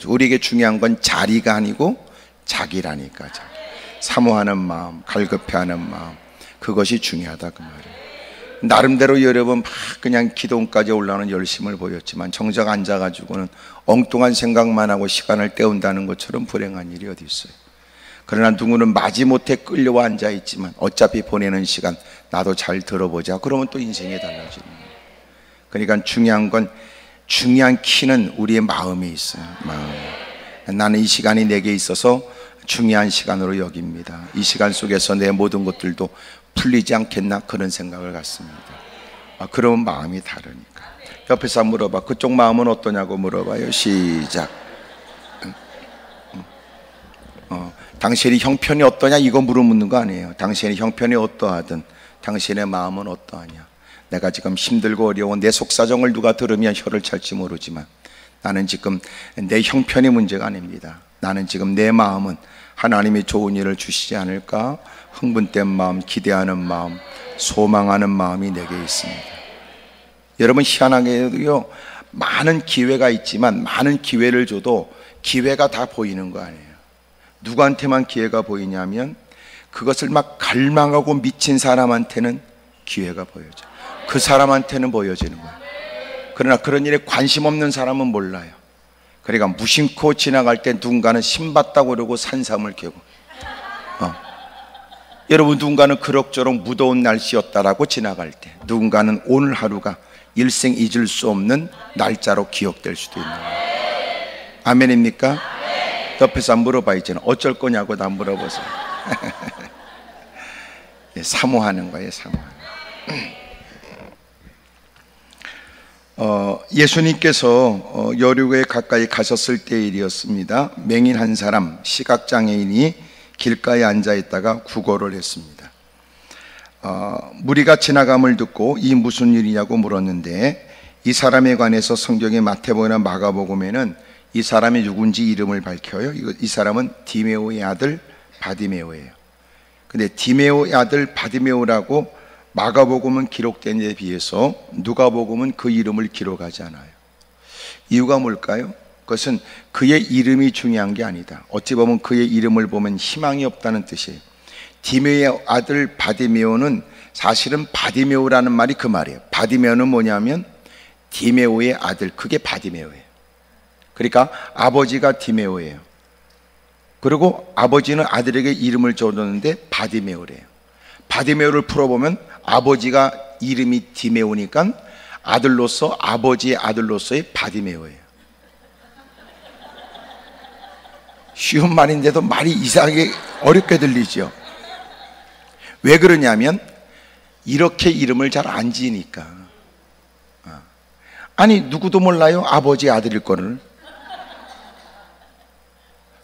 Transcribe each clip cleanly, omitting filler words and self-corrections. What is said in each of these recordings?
거죠. 우리에게 중요한 건 자리가 아니고 자기라니까. 자기. 사모하는 마음, 갈급해하는 마음, 그것이 중요하다 그 말이에요. 나름대로 여러분 막 그냥 기도원까지 올라오는 열심을 보였지만 정작 앉아가지고는 엉뚱한 생각만 하고 시간을 때운다는 것처럼 불행한 일이 어디 있어요. 그러나 누구는 마지못해 끌려와 앉아있지만 어차피 보내는 시간 나도 잘 들어보자, 그러면 또 인생이 달라지는 거예요. 그러니까 중요한 키는 우리의 마음에 있어요. 마음. 나는 이 시간이 내게 있어서 중요한 시간으로 여깁니다. 이 시간 속에서 내 모든 것들도 풀리지 않겠나 그런 생각을 갖습니다. 그러면 마음이 다르니까. 옆에서 물어봐. 그쪽 마음은 어떠냐고 물어봐요. 시작. 당신의 형편이 어떠냐 이거 물어묻는 거 아니에요. 당신의 형편이 어떠하든 당신의 마음은 어떠하냐. 내가 지금 힘들고 어려운 내 속사정을 누가 들으면 혀를 찰지 모르지만 나는 지금 내 형편이 문제가 아닙니다. 나는 지금 내 마음은 하나님이 좋은 일을 주시지 않을까 흥분된 마음, 기대하는 마음, 소망하는 마음이 내게 있습니다. 여러분 희한하게도요, 많은 기회가 있지만 많은 기회를 줘도 기회가 다 보이는 거 아니에요. 누구한테만 기회가 보이냐면 그것을 막 갈망하고 미친 사람한테는 기회가 보여져. 그 사람한테는 보여지는 거예요. 그러나 그런 일에 관심 없는 사람은 몰라요. 그러니까 무심코 지나갈 때 누군가는 신봤다고 그러고 산삼을 캐고, 여러분 누군가는 그럭저럭 무더운 날씨였다라고 지나갈 때 누군가는 오늘 하루가 일생 잊을 수 없는 날짜로 기억될 수도 있는 거예요. 아멘입니까? 옆에서 한번 물어봐. 이제는 어쩔 거냐고 나 물어보세요. 사모하는 거예요. 사모하는 예수님께서 여리고에 가까이 가셨을 때의 일이었습니다. 맹인 한 사람, 시각장애인이 길가에 앉아있다가 구걸을 했습니다. 무리가 지나감을 듣고 이 무슨 일이냐고 물었는데 이 사람에 관해서 성경의 마태복음이나 마가복음에는 이 사람이 누군지 이름을 밝혀요. 이 사람은 디메오의 아들 바디메오예요. 근데 디메오의 아들 바디메오라고 마가복음은 기록된 데 비해서 누가복음은 그 이름을 기록하지 않아요. 이유가 뭘까요? 그것은 그의 이름이 중요한 게 아니다. 어찌 보면 그의 이름을 보면 희망이 없다는 뜻이에요. 디메오의 아들 바디메오는 사실은 바디메오라는 말이 그 말이에요. 바디메오는 뭐냐면 디메오의 아들, 그게 바디메오예요. 그러니까 아버지가 디메오예요. 그리고 아버지는 아들에게 이름을 줘줬는데 바디메오래요. 바디메오를 풀어보면 아버지가 이름이 디메오니까 아들로서 아버지의 아들로서의 바디메오예요. 쉬운 말인데도 말이 이상하게 어렵게 들리죠. 왜 그러냐면 이렇게 이름을 잘 안 지으니까. 아니 누구도 몰라요 아버지의 아들일 거를.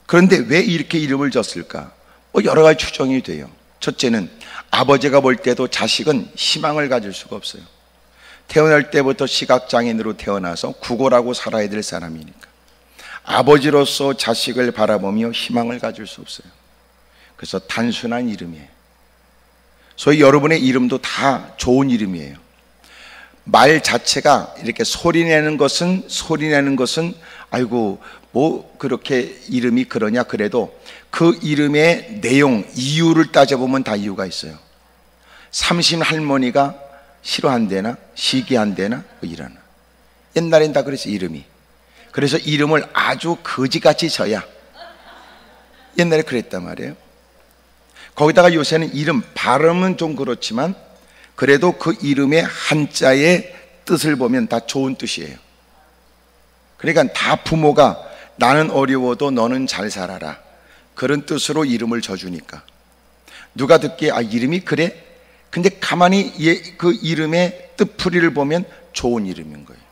그런데 왜 이렇게 이름을 졌을까? 여러 가지 추정이 돼요. 첫째는 아버지가 볼 때도 자식은 희망을 가질 수가 없어요. 태어날 때부터 시각장애인으로 태어나서 구걸하고 살아야 될 사람이니까 아버지로서 자식을 바라보며 희망을 가질 수 없어요. 그래서 단순한 이름이에요. 소위 여러분의 이름도 다 좋은 이름이에요. 말 자체가 이렇게 소리내는 것은 아이고 뭐 그렇게 이름이 그러냐 그래도 그 이름의 내용, 이유를 따져보면 다 이유가 있어요. 삼신 할머니가 싫어한대나 시기한대나 이러나 옛날엔 다 그랬어요. 이름이. 그래서 이름을 아주 거지같이 져야 옛날에 그랬단 말이에요. 거기다가 요새는 이름 발음은 좀 그렇지만 그래도 그 이름의 한자의 뜻을 보면 다 좋은 뜻이에요. 그러니까 다 부모가 나는 어려워도 너는 잘 살아라 그런 뜻으로 이름을 져주니까 누가 듣기에 이름이 그래? 근데 가만히 그 이름의 뜻풀이를 보면 좋은 이름인 거예요.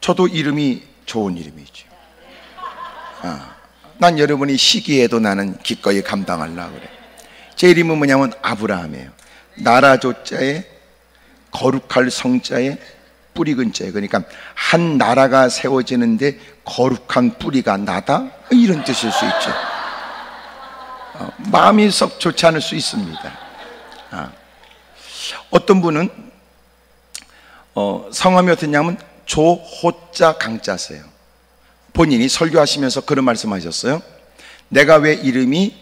저도 이름이 좋은 이름이죠. 난 여러분이 시기에도 나는 기꺼이 감당하려고 그래. 제 이름은 뭐냐면 아브라함이에요. 나라 조자에 거룩할 성자에 뿌리 근자에, 그러니까 한 나라가 세워지는데 거룩한 뿌리가 나다 이런 뜻일 수 있죠. 마음이 썩 좋지 않을 수 있습니다. 어떤 분은 성함이 어떠냐면 조호자 강자세요. 본인이 설교하시면서 그런 말씀하셨어요. 내가 왜 이름이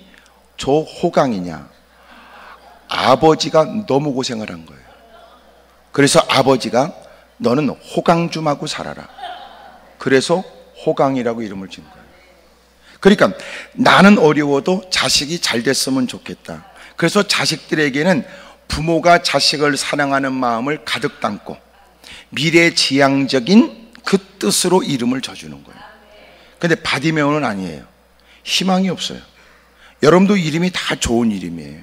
조호강이냐? 아버지가 너무 고생을 한 거예요. 그래서 아버지가 너는 호강 좀 하고 살아라. 그래서 호강이라고 이름을 지은 거예요. 그러니까 나는 어려워도 자식이 잘 됐으면 좋겠다. 그래서 자식들에게는 부모가 자식을 사랑하는 마음을 가득 담고 미래지향적인 그 뜻으로 이름을 져주는 거예요. 근데 바디메오는 아니에요. 희망이 없어요. 여러분도 이름이 다 좋은 이름이에요.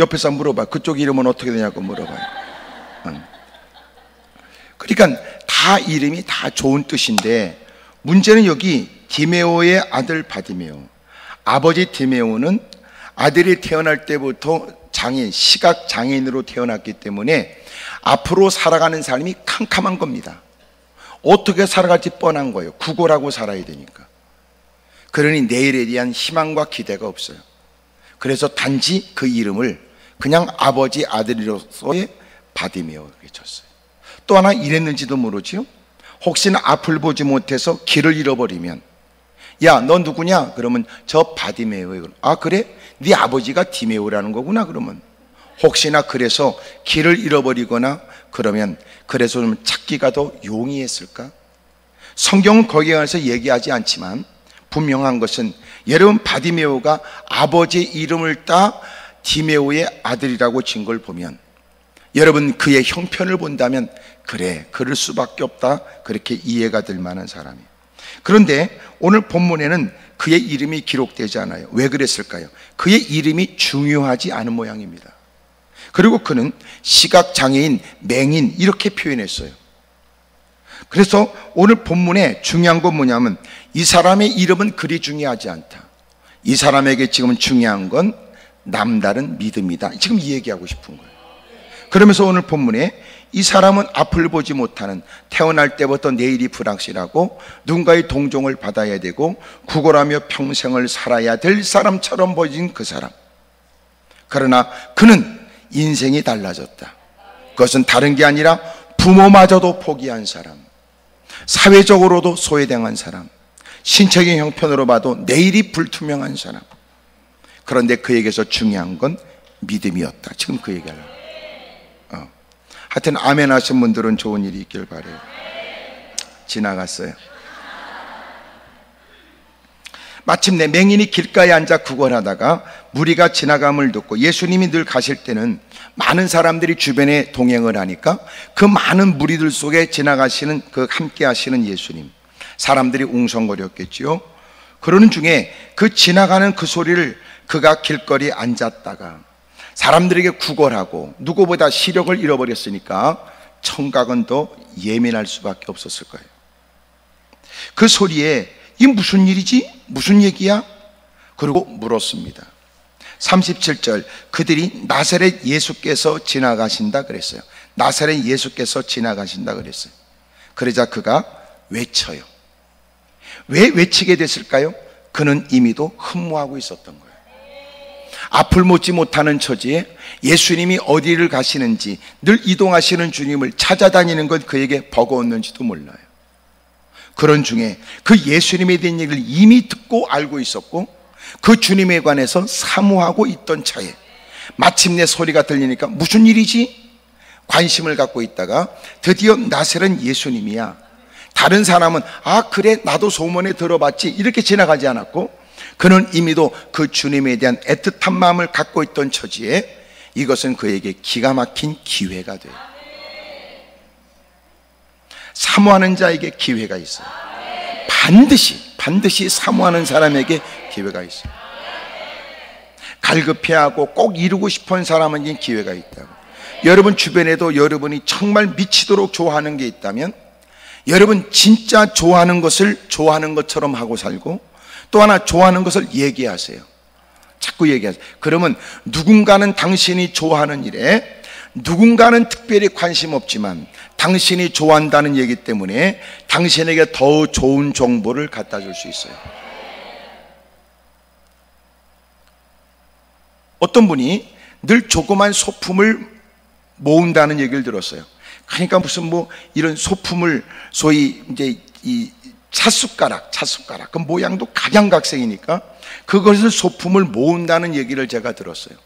옆에 사람 물어봐. 그쪽 이름은 어떻게 되냐고 물어봐요. 그러니까 다 이름이 다 좋은 뜻인데 문제는 여기 디메오의 아들 바디메오. 아버지 디메오는 아들이 태어날 때부터 장애인, 시각 장애인으로 태어났기 때문에 앞으로 살아가는 삶이 캄캄한 겁니다. 어떻게 살아갈지 뻔한 거예요. 구걸하고 살아야 되니까. 그러니 내일에 대한 희망과 기대가 없어요. 그래서 단지 그 이름을 그냥 아버지 아들로서의 바디메오에게 줬어요. 또 하나 이랬는지도 모르지요. 혹시나 앞을 보지 못해서 길을 잃어버리면 야, 너 누구냐? 그러면 저 바디메오예요. 아, 그래? 네 아버지가 디메오라는 거구나. 그러면 혹시나 그래서 길을 잃어버리거나 그러면 그래서 좀 찾기가 더 용이했을까? 성경은 거기에 관해서 얘기하지 않지만 분명한 것은 여러분 바디메오가 아버지의 이름을 따 디메오의 아들이라고 진 걸 보면 여러분 그의 형편을 본다면 그래, 그럴 수밖에 없다. 그렇게 이해가 될 만한 사람이에요. 그런데 오늘 본문에는 그의 이름이 기록되지 않아요. 왜 그랬을까요? 그의 이름이 중요하지 않은 모양입니다. 그리고 그는 시각장애인, 맹인 이렇게 표현했어요. 그래서 오늘 본문에 중요한 건 뭐냐면 이 사람의 이름은 그리 중요하지 않다. 이 사람에게 지금 중요한 건 남다른 믿음이다. 지금 이 얘기하고 싶은 거예요. 그러면서 오늘 본문에 이 사람은 앞을 보지 못하는, 태어날 때부터 내일이 불확실하고 누군가의 동정을 받아야 되고 구걸하며 평생을 살아야 될 사람처럼 보이는 그 사람. 그러나 그는 인생이 달라졌다. 그것은 다른 게 아니라 부모마저도 포기한 사람, 사회적으로도 소외당한 사람, 신체적인 형편으로 봐도 내일이 불투명한 사람. 그런데 그에게서 중요한 건 믿음이었다. 지금 그 얘기하려고. 하여튼 아멘 하신 분들은 좋은 일이 있길 바라요. 지나갔어요. 마침내 맹인이 길가에 앉아 구걸하다가 무리가 지나감을 듣고 예수님이 늘 가실 때는 많은 사람들이 주변에 동행을 하니까 그 많은 무리들 속에 지나가시는 그 함께 하시는 예수님, 사람들이 웅성거렸겠지요. 그러는 중에 그 지나가는 그 소리를 그가 길거리에 앉았다가 사람들에게 구걸하고 누구보다 시력을 잃어버렸으니까 청각은 더 예민할 수밖에 없었을 거예요. 그 소리에 이 무슨 일이지? 무슨 얘기야? 그리고 물었습니다. 37절, 그들이 나사렛 예수께서 지나가신다 그랬어요. 나사렛 예수께서 지나가신다 그랬어요. 그러자 그가 외쳐요. 왜 외치게 됐을까요? 그는 이미도 흠모하고 있었던 거예요. 앞을 보지 못하는 처지에 예수님이 어디를 가시는지, 늘 이동하시는 주님을 찾아다니는 건 그에게 버거웠는지도 몰라요. 그런 중에 그 예수님에 대한 얘기를 이미 듣고 알고 있었고 그 주님에 관해서 사모하고 있던 차에 마침내 소리가 들리니까 무슨 일이지? 관심을 갖고 있다가 드디어 나사렛 예수님이야. 다른 사람은 아 그래 나도 소문에 들어봤지 이렇게 지나가지 않았고 그는 이미도 그 주님에 대한 애틋한 마음을 갖고 있던 처지에 이것은 그에게 기가 막힌 기회가 돼요. 사모하는 자에게 기회가 있어요. 반드시 사모하는 사람에게 기회가 있어요. 갈급해하고 꼭 이루고 싶은 사람에게 기회가 있다고. 여러분 주변에도 여러분이 정말 미치도록 좋아하는 게 있다면 여러분 진짜 좋아하는 것을 좋아하는 것처럼 하고 살고 또 하나 좋아하는 것을 얘기하세요. 자꾸 얘기하세요. 그러면 누군가는 당신이 좋아하는 일에 누군가는 특별히 관심 없지만 당신이 좋아한다는 얘기 때문에 당신에게 더 좋은 정보를 갖다 줄 수 있어요. 어떤 분이 늘 조그만 소품을 모은다는 얘기를 들었어요. 그러니까 무슨 뭐 이런 소품을 소위 이제 이 찻숟가락, 그 모양도 각양각색이니까 그것을 소품을 모은다는 얘기를 제가 들었어요.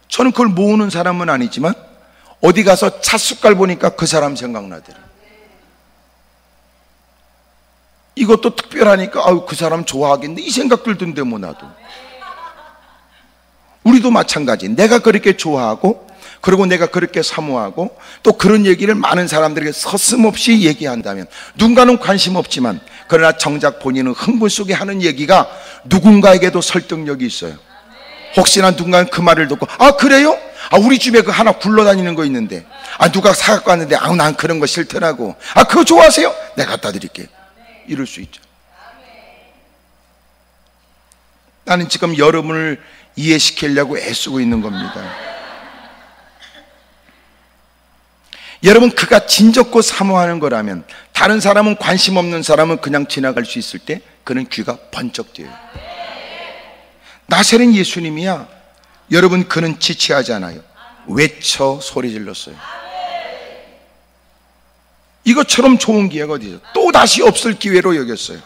저는 그걸 모으는 사람은 아니지만 어디 가서 찻숟갈 보니까 그 사람 생각나더라고요. 이것도 특별하니까 아유 그 사람 좋아하겠네 이 생각 들던데 뭐 나도. 우리도 마찬가지. 내가 그렇게 좋아하고 그리고 내가 그렇게 사모하고 또 그런 얘기를 많은 사람들에게 서슴없이 얘기한다면 누군가는 관심 없지만 그러나 정작 본인은 흥분 속에 하는 얘기가 누군가에게도 설득력이 있어요. 혹시나 누군가는 그 말을 듣고 아 그래요? 아 우리 집에 그 하나 굴러다니는 거 있는데 아 누가 사갖고 왔는데 아 난 그런 거 싫더라고. 아 그거 좋아하세요? 내가 갖다 드릴게. 이럴 수 있죠. 나는 지금 여러분을 이해시키려고 애쓰고 있는 겁니다. 여러분 그가 진적고 사모하는 거라면 다른 사람은 관심 없는 사람은 그냥 지나갈 수 있을 때 그는 귀가 번쩍 뜨여요. 나사렛 예수님이야. 여러분 그는 지체하지 않아요. 외쳐 소리 질렀어요. 이것처럼 좋은 기회가 어디서 또 다시 없을 기회로 여겼어요.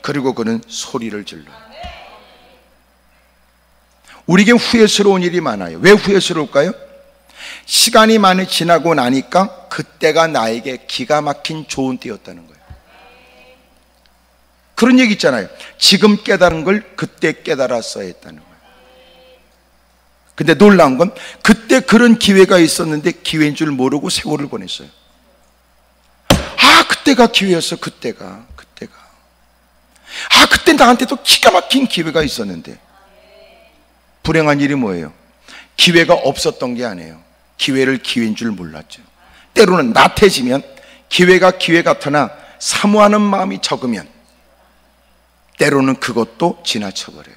그리고 그는 소리를 질러요. 우리에게 후회스러운 일이 많아요. 왜 후회스러울까요? 시간이 많이 지나고 나니까 그때가 나에게 기가 막힌 좋은 때였다는 거예요. 그런 얘기 있잖아요. 지금 깨달은 걸 그때 깨달았어야 했다는 거예요. 근데 놀라운 건 그때 그런 기회가 있었는데 기회인 줄 모르고 세월을 보냈어요. 아 그때가 기회였어. 그때가 아 그때 나한테도 기가 막힌 기회가 있었는데. 불행한 일이 뭐예요? 기회가 없었던 게 아니에요. 기회를 기회인 줄 몰랐죠. 때로는 나태해지면 기회가 기회 같으나 사모하는 마음이 적으면 때로는 그것도 지나쳐버려요.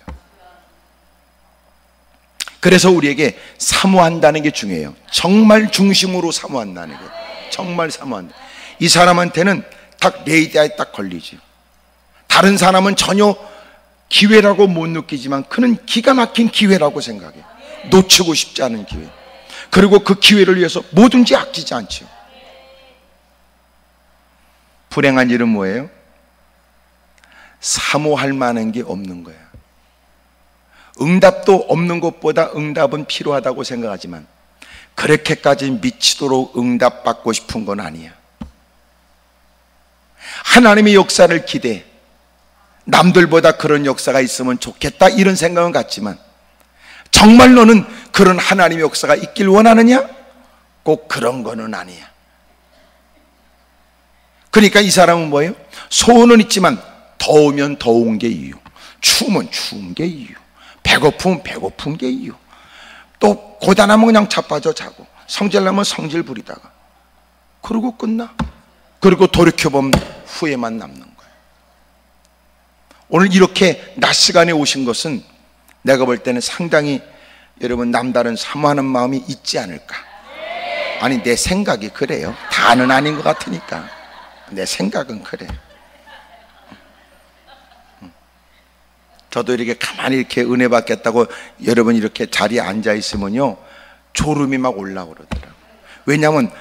그래서 우리에게 사모한다는 게 중요해요. 정말 중심으로 사모한다는 게. 정말 사모한다. 이 사람한테는 딱 레이디아에 딱 걸리죠. 다른 사람은 전혀 기회라고 못 느끼지만 그는 기가 막힌 기회라고 생각해요. 놓치고 싶지 않은 기회. 그리고 그 기회를 위해서 뭐든지 아끼지 않죠. 불행한 일은 뭐예요? 사모할 만한 게 없는 거야. 응답도 없는 것보다 응답은 필요하다고 생각하지만 그렇게까지 미치도록 응답받고 싶은 건 아니야. 하나님의 역사를 기대해. 남들보다 그런 역사가 있으면 좋겠다 이런 생각은 같지만 정말 너는 그런 하나님의 역사가 있길 원하느냐? 꼭 그런 거는 아니야. 그러니까 이 사람은 뭐예요? 소원은 있지만 더우면 더운 게 이유, 추우면 추운 게 이유, 배고프면 배고픈 게 이유, 또 고단하면 그냥 자빠져 자고 성질나면 성질 부리다가 그러고 끝나. 그리고 돌이켜보면 후회만 남는 거예요. 오늘 이렇게 낮 시간에 오신 것은 내가 볼 때는 상당히 여러분 남다른 사모하는 마음이 있지 않을까. 아니 내 생각이 그래요. 다는 아닌 것 같으니까 내 생각은 그래. 저도 이렇게 가만히 이렇게 은혜 받겠다고 여러분 이렇게 자리에 앉아 있으면요 졸음이 막 올라오고 그러더라고요. 왜냐하면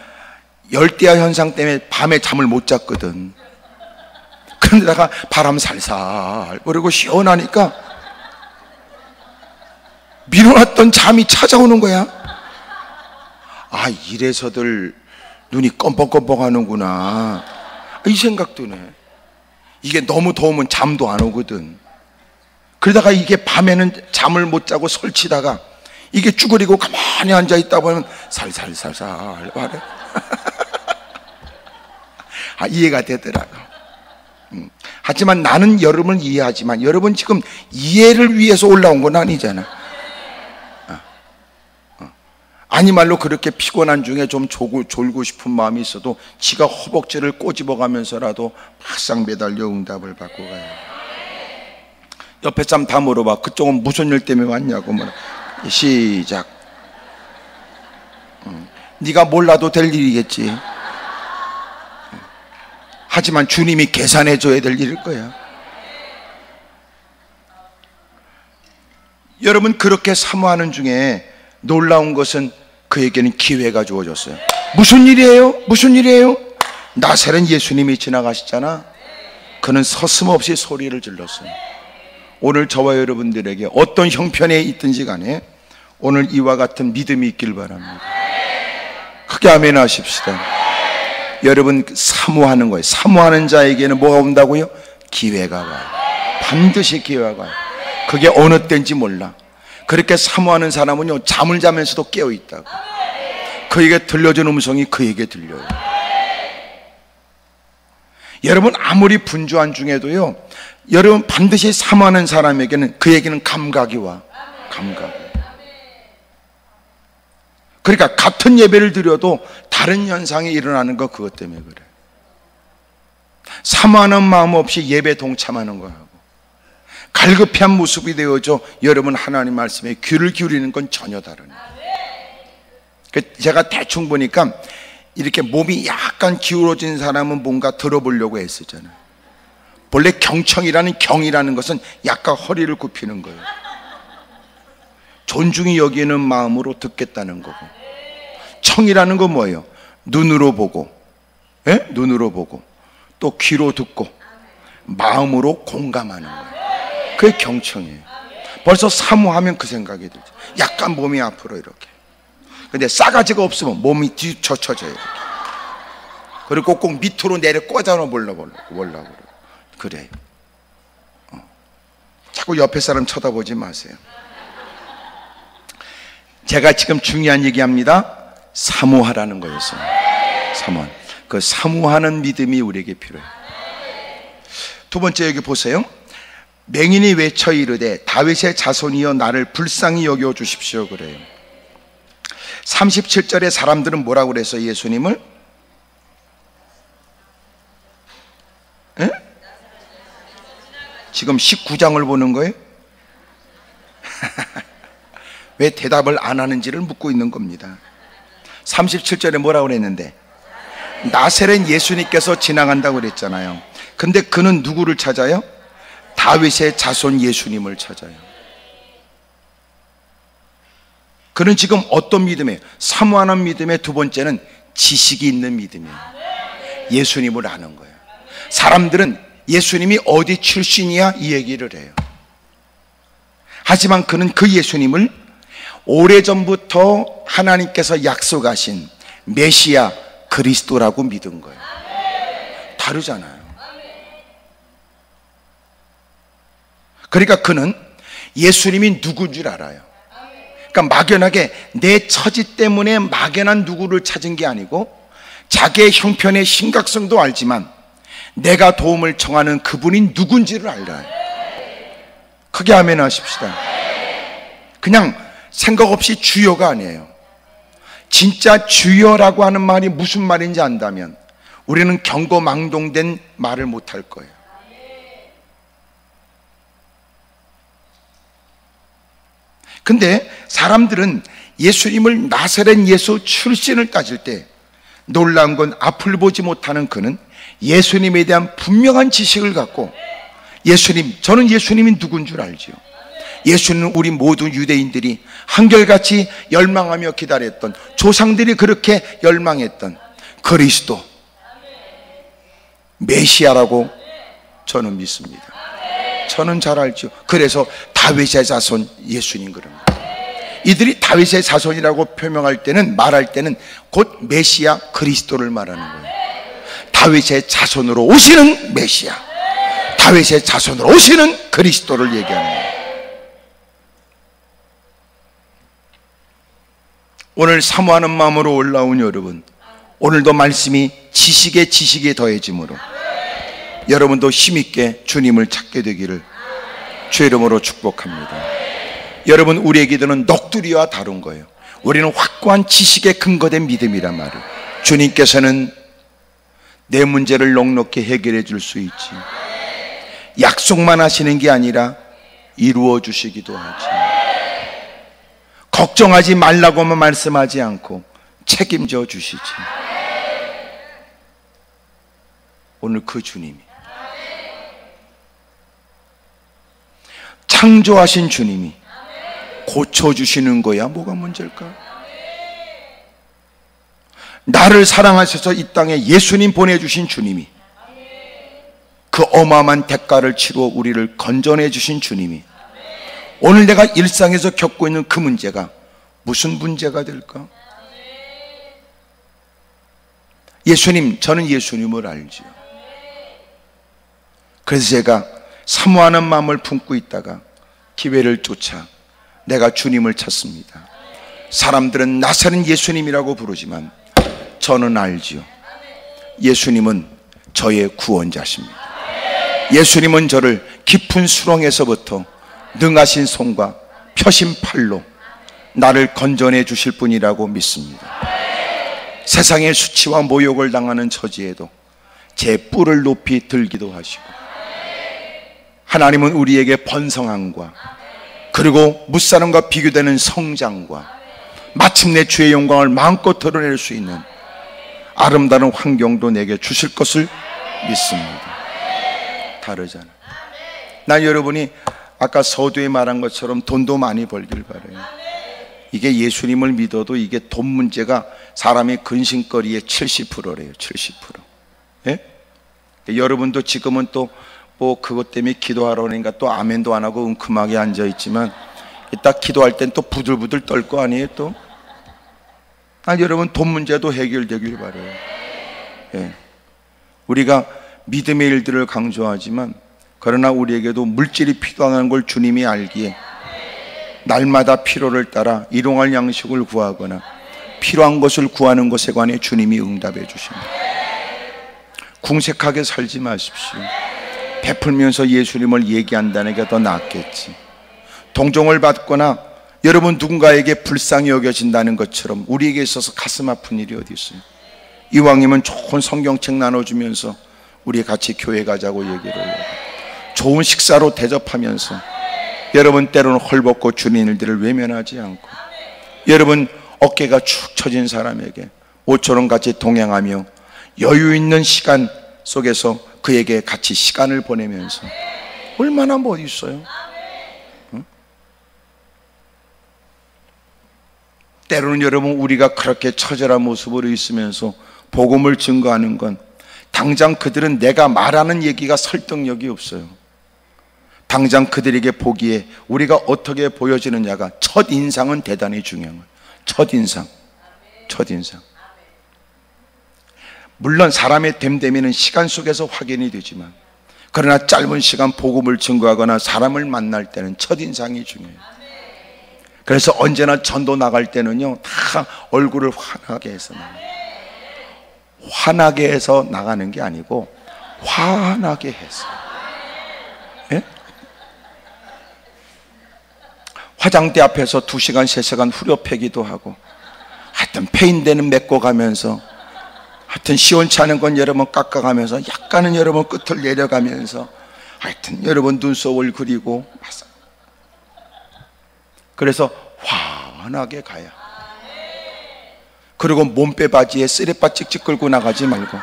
열대야 현상 때문에 밤에 잠을 못 잤거든. 그런데다가 바람 살살 불고 시원하니까 미뤄놨던 잠이 찾아오는 거야. 아 이래서들 눈이 껌뻑껌뻑 하는구나 이 생각 드네. 이게 너무 더우면 잠도 안 오거든. 그러다가 이게 밤에는 잠을 못 자고 설치다가 이게 쭈그리고 가만히 앉아있다 보면 살살살살 말해. 아 이해가 되더라고. 하지만 나는 여러분을 이해하지만 여러분 지금 이해를 위해서 올라온 건 아니잖아. 아니 말로 그렇게 피곤한 중에 좀 졸고 싶은 마음이 있어도 지가 허벅지를 꼬집어 가면서라도 막상 매달려 응답을 받고 가요. 옆에 사람 다 물어봐. 그쪽은 무슨 일 때문에 왔냐고. 시작. 네가 몰라도 될 일이겠지. 하지만 주님이 계산해 줘야 될 일일 거야. 여러분 그렇게 사모하는 중에 놀라운 것은 그에게는 기회가 주어졌어요. 무슨 일이에요? 무슨 일이에요? 나사렛 예수님이 지나가시잖아. 그는 서슴없이 소리를 질렀어요. 오늘 저와 여러분들에게 어떤 형편에 있든지 간에 오늘 이와 같은 믿음이 있길 바랍니다. 크게 아멘 하십시다. 여러분, 사모하는 거예요. 사모하는 자에게는 뭐가 온다고요? 기회가 와요. 반드시 기회가 와요. 그게 어느 때인지 몰라. 그렇게 사모하는 사람은요, 잠을 자면서도 깨어있다고. 그에게 들려준 음성이 그에게 들려요. 여러분, 아무리 분주한 중에도요, 여러분 반드시 사모하는 사람에게는 그에게는 감각이 와. 감각이. 그러니까 같은 예배를 드려도 다른 현상이 일어나는 거, 그것 때문에 그래. 사모하는 마음 없이 예배 동참하는 거하고 갈급한 모습이 되어져 여러분 하나님 말씀에 귀를 기울이는 건 전혀 다르네. 제가 대충 보니까 이렇게 몸이 약간 기울어진 사람은 뭔가 들어보려고 애쓰잖아요. 본래 경청이라는 경이라는 것은 약간 허리를 굽히는 거예요. 존중이 여기는 마음으로 듣겠다는 거고, 청이라는 건 뭐예요? 눈으로 보고, 예? 눈으로 보고 또 귀로 듣고 마음으로 공감하는 거예요. 그게 경청이에요. 벌써 사모하면 그 생각이 들죠. 약간 몸이 앞으로 이렇게. 근데 싸가지가 없으면 몸이 뒤쳐져요. 이렇게. 그리고 꼭 밑으로 내려 꽂아놓으려고 그래요. 자꾸 옆에 사람 쳐다보지 마세요. 제가 지금 중요한 얘기합니다. 사모하라는 거였어요. 사모. 그 사모하는 믿음이 우리에게 필요해요. 두 번째, 여기 보세요. 맹인이 외쳐 이르되 다윗의 자손이여 나를 불쌍히 여겨 주십시오 그래요. 37절에 사람들은 뭐라고 그랬어요? 예수님을? 에? 지금 19장을 보는 거예요? 왜 대답을 안 하는지를 묻고 있는 겁니다. 37절에 뭐라고 그랬는데? 나사렛 예수님께서 지나간다고 그랬잖아요. 근데 그는 누구를 찾아요? 다윗의 자손 예수님을 찾아요. 그는 지금 어떤 믿음이에요? 사모하는 믿음의 두 번째는 지식이 있는 믿음이에요. 예수님을 아는 거예요. 사람들은 예수님이 어디 출신이야? 이 얘기를 해요. 하지만 그는 그 예수님을 오래전부터 하나님께서 약속하신 메시아 그리스도라고 믿은 거예요. 다르잖아요. 그러니까 그는 예수님이 누군 줄 알아요. 그러니까 막연하게 내 처지 때문에 막연한 누구를 찾은 게 아니고 자기의 형편의 심각성도 알지만 내가 도움을 청하는 그분이 누군지를 알아요. 크게 아멘 하십시다. 그냥 생각 없이 주여가 아니에요. 진짜 주여라고 하는 말이 무슨 말인지 안다면 우리는 경거망동된 말을 못할 거예요. 근데 사람들은 예수님을 나사렛 예수 출신을 따질 때 놀라운 건 앞을 보지 못하는 그는 예수님에 대한 분명한 지식을 갖고 예수님, 저는 예수님이 누군 줄 알지요. 예수는 우리 모든 유대인들이 한결같이 열망하며 기다렸던, 조상들이 그렇게 열망했던 그리스도 메시아라고 저는 믿습니다. 저는 잘 알죠. 그래서 다윗의 자손 예수님 그럽니다. 이들이 다윗의 자손이라고 표명할 때는, 말할 때는 곧 메시아 그리스도를 말하는 거예요. 다윗의 자손으로 오시는 메시아, 다윗의 자손으로 오시는 그리스도를 얘기하는 거예요. 오늘 사모하는 마음으로 올라온 여러분, 오늘도 말씀이 지식에 더해짐으로 여러분도 힘있게 주님을 찾게 되기를 주의 이름으로 축복합니다. 여러분, 우리의 기도는 넋두리와 다른 거예요. 우리는 확고한 지식에 근거된 믿음이란 말이에요. 주님께서는 내 문제를 넉넉히 해결해 줄 수 있지, 약속만 하시는 게 아니라 이루어 주시기도 하지. 걱정하지 말라고만 말씀하지 않고 책임져 주시지. 오늘 그 주님이, 창조하신 주님이 고쳐주시는 거야 뭐가 문제일까? 나를 사랑하셔서 이 땅에 예수님 보내주신 주님이, 그 어마어마한 대가를 치르어 우리를 건져내 주신 주님이, 오늘 내가 일상에서 겪고 있는 그 문제가 무슨 문제가 될까? 예수님, 저는 예수님을 알지요. 그래서 제가 사모하는 마음을 품고 있다가 기회를 쫓아 내가 주님을 찾습니다. 사람들은 나사렛 예수님이라고 부르지만 저는 알지요. 예수님은 저의 구원자십니다. 예수님은 저를 깊은 수렁에서부터 능하신 손과 펴신 팔로 나를 건져내 주실 분이라고 믿습니다. 세상의 수치와 모욕을 당하는 처지에도 제 뿔을 높이 들기도 하시고, 하나님은 우리에게 번성함과 그리고 무사람과 비교되는 성장과 마침내 주의 영광을 마음껏 드러낼 수 있는 아름다운 환경도 내게 주실 것을 믿습니다. 다르잖아. 난 여러분이 아까 서두에 말한 것처럼 돈도 많이 벌길 바라요. 이게 예수님을 믿어도 이게 돈 문제가 사람의 근심거리의 70%래요. 70%. 예? 여러분도 지금은 또 뭐 그것 때문에 기도하러 오니까 또 아멘도 안 하고 웅큼하게 앉아 있지만, 이따 기도할 땐 또 부들부들 떨 거 아니에요 또? 여러분 돈 문제도 해결되길 바라요. 예. 우리가 믿음의 일들을 강조하지만, 그러나 우리에게도 물질이 필요한 걸 주님이 알기에 날마다 필요를 따라 일용할 양식을 구하거나 필요한 것을 구하는 것에 관해 주님이 응답해 주십니다. 궁색하게 살지 마십시오. 베풀면서 예수님을 얘기한다는 게 더 낫겠지. 동정을 받거나 여러분 누군가에게 불쌍히 여겨진다는 것처럼 우리에게 있어서 가슴 아픈 일이 어디 있어요? 이왕이면 좋은 성경책 나눠주면서 우리 같이 교회 가자고 얘기를 해요. 좋은 식사로 대접하면서 여러분 때로는 헐벗고 주는 일들을 외면하지 않고, 여러분 어깨가 축 처진 사람에게 모처럼 같이 동행하며 여유 있는 시간 속에서 그에게 같이 시간을 보내면서 얼마나 멋있어요. 응? 때로는 여러분 우리가 그렇게 처절한 모습으로 있으면서 복음을 증거하는 건 당장 그들은 내가 말하는 얘기가 설득력이 없어요. 당장 그들에게 보기에 우리가 어떻게 보여지느냐가, 첫인상은 대단히 중요한 거예요. 첫인상. 물론 사람의 됨됨이는 시간 속에서 확인이 되지만, 그러나 짧은 시간 복음을 증거하거나 사람을 만날 때는 첫인상이 중요해요. 그래서 언제나 전도 나갈 때는요, 다 얼굴을 환하게 해서 나가요. 환하게 해서 나가는 게 아니고 환하게 해서. 예? 화장대 앞에서 2시간, 3시간 후려패기도 하고, 하여튼 페인대는 메꿔 가면서, 하여튼 시원치 않은 건 여러분 깎아가면서, 약간은 여러분 끝을 내려가면서, 하여튼 여러분 눈썹을 그리고, 그래서 환하게 가야. 그리고 몸빼 바지에 쓰리빠 찍찍 끌고 나가지 말고,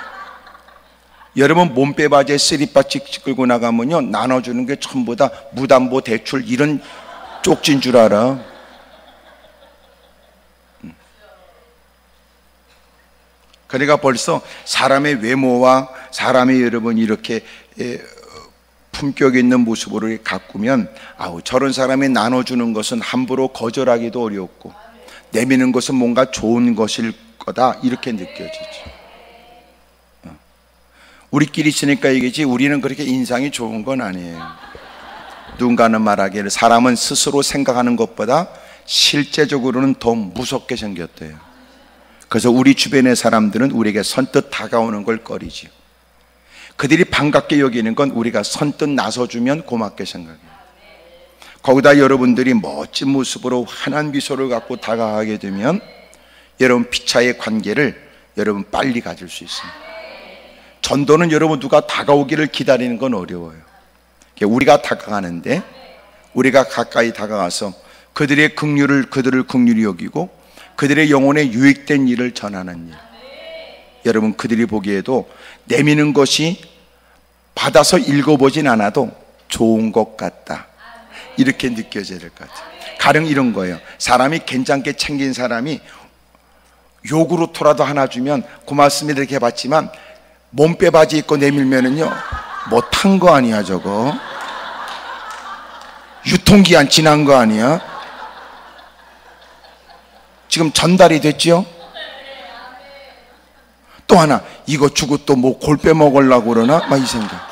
여러분 몸빼 바지에 쓰리빠 찍찍 끌고 나가면요, 나눠주는 게 전부 다 무담보 대출 이런 쪽진 줄 알아. 그러니까 벌써 사람의 외모와 사람의 여러분 이렇게 품격 있는 모습으로 가꾸면, 아우 저런 사람이 나눠주는 것은 함부로 거절하기도 어렵고 내미는 것은 뭔가 좋은 것일 거다, 이렇게 느껴지죠. 우리끼리 있으니까 얘기지 우리는 그렇게 인상이 좋은 건 아니에요. 누군가는 말하기를 사람은 스스로 생각하는 것보다 실제적으로는 더 무섭게 생겼대요. 그래서 우리 주변의 사람들은 우리에게 선뜻 다가오는 걸 꺼리지요. 그들이 반갑게 여기는 건 우리가 선뜻 나서주면 고맙게 생각해요. 거기다 여러분들이 멋진 모습으로 환한 미소를 갖고 다가가게 되면 여러분 피차의 관계를 여러분 빨리 가질 수 있습니다. 전도는 여러분 누가 다가오기를 기다리는 건 어려워요. 우리가 다가가는데, 우리가 가까이 다가가서 그들의 그들을 긍휼히 여기고 그들의 영혼에 유익된 일을 전하는 일, 여러분 그들이 보기에도 내미는 것이 받아서 읽어보진 않아도 좋은 것 같다, 이렇게 느껴져야 될 것 같아요. 가령 이런 거예요. 사람이 괜찮게 챙긴 사람이 요구르트라도 하나 주면 고맙습니다 이렇게 해봤지만 몸빼 바지 입고 내밀면은요 못한 거 아니야 저거. 유통기한 지난 거 아니야? 지금 전달이 됐죠? 또 하나 이거 주고 또 뭐 골 빼먹으려고 그러나? 막 이 생각.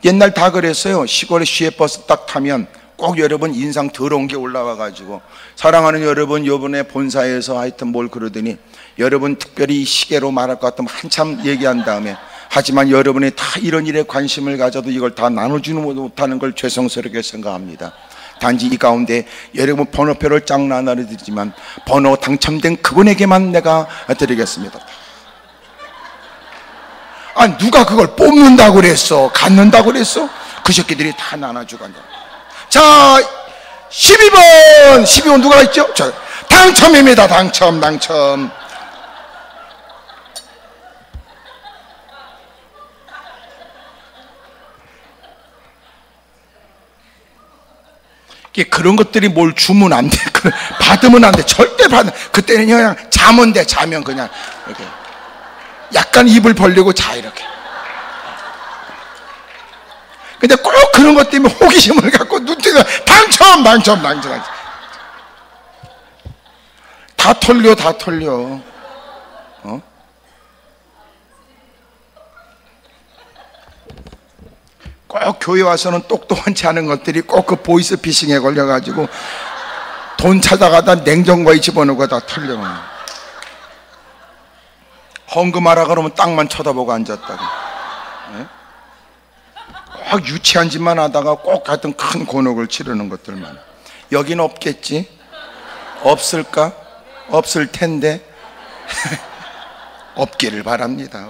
옛날 다 그랬어요. 시골에 시외버스 딱 타면 꼭 여러분 인상 더러운 게 올라와가지고 사랑하는 여러분 요번에 본사에서 하여튼 뭘 그러더니 여러분 특별히 시계로 말할 것 같으면 한참 얘기한 다음에 하지만 여러분이 다 이런 일에 관심을 가져도 이걸 다 나눠주는 못하는 걸 죄송스럽게 생각합니다. 단지 이 가운데 여러분 번호표를 쫙 나눠드리지만 번호 당첨된 그분에게만 내가 드리겠습니다. 아니 누가 그걸 뽑는다고 그랬어? 갖는다고 그랬어? 그 새끼들이 다 나눠주고 간다. 자 12번 누가 있죠? 자, 당첨입니다. 당첨 그런 것들이 뭘 주면 안 돼. 받으면 안 돼. 절대 그때는 그냥 자면 돼. 자면 그냥 이렇게 약간 입을 벌리고 자 이렇게. 근데 꼭 그런 것 때문에 호기심을 갖고 눈뜨가 당첨 다 털려. 꼭 교회 와서는 똑똑한지 않은 것들이 꼭 그 보이스피싱에 걸려가지고 돈 찾아가다 냉장고에 집어넣고 다 털려. 헌금하라 그러면 땅만 쳐다보고 앉았다고. 꼭 유치한 짓만 하다가 꼭 하여튼 큰 곤혹을 치르는 것들만. 여기는 없겠지? 없을까? 없을 텐데 없기를 바랍니다.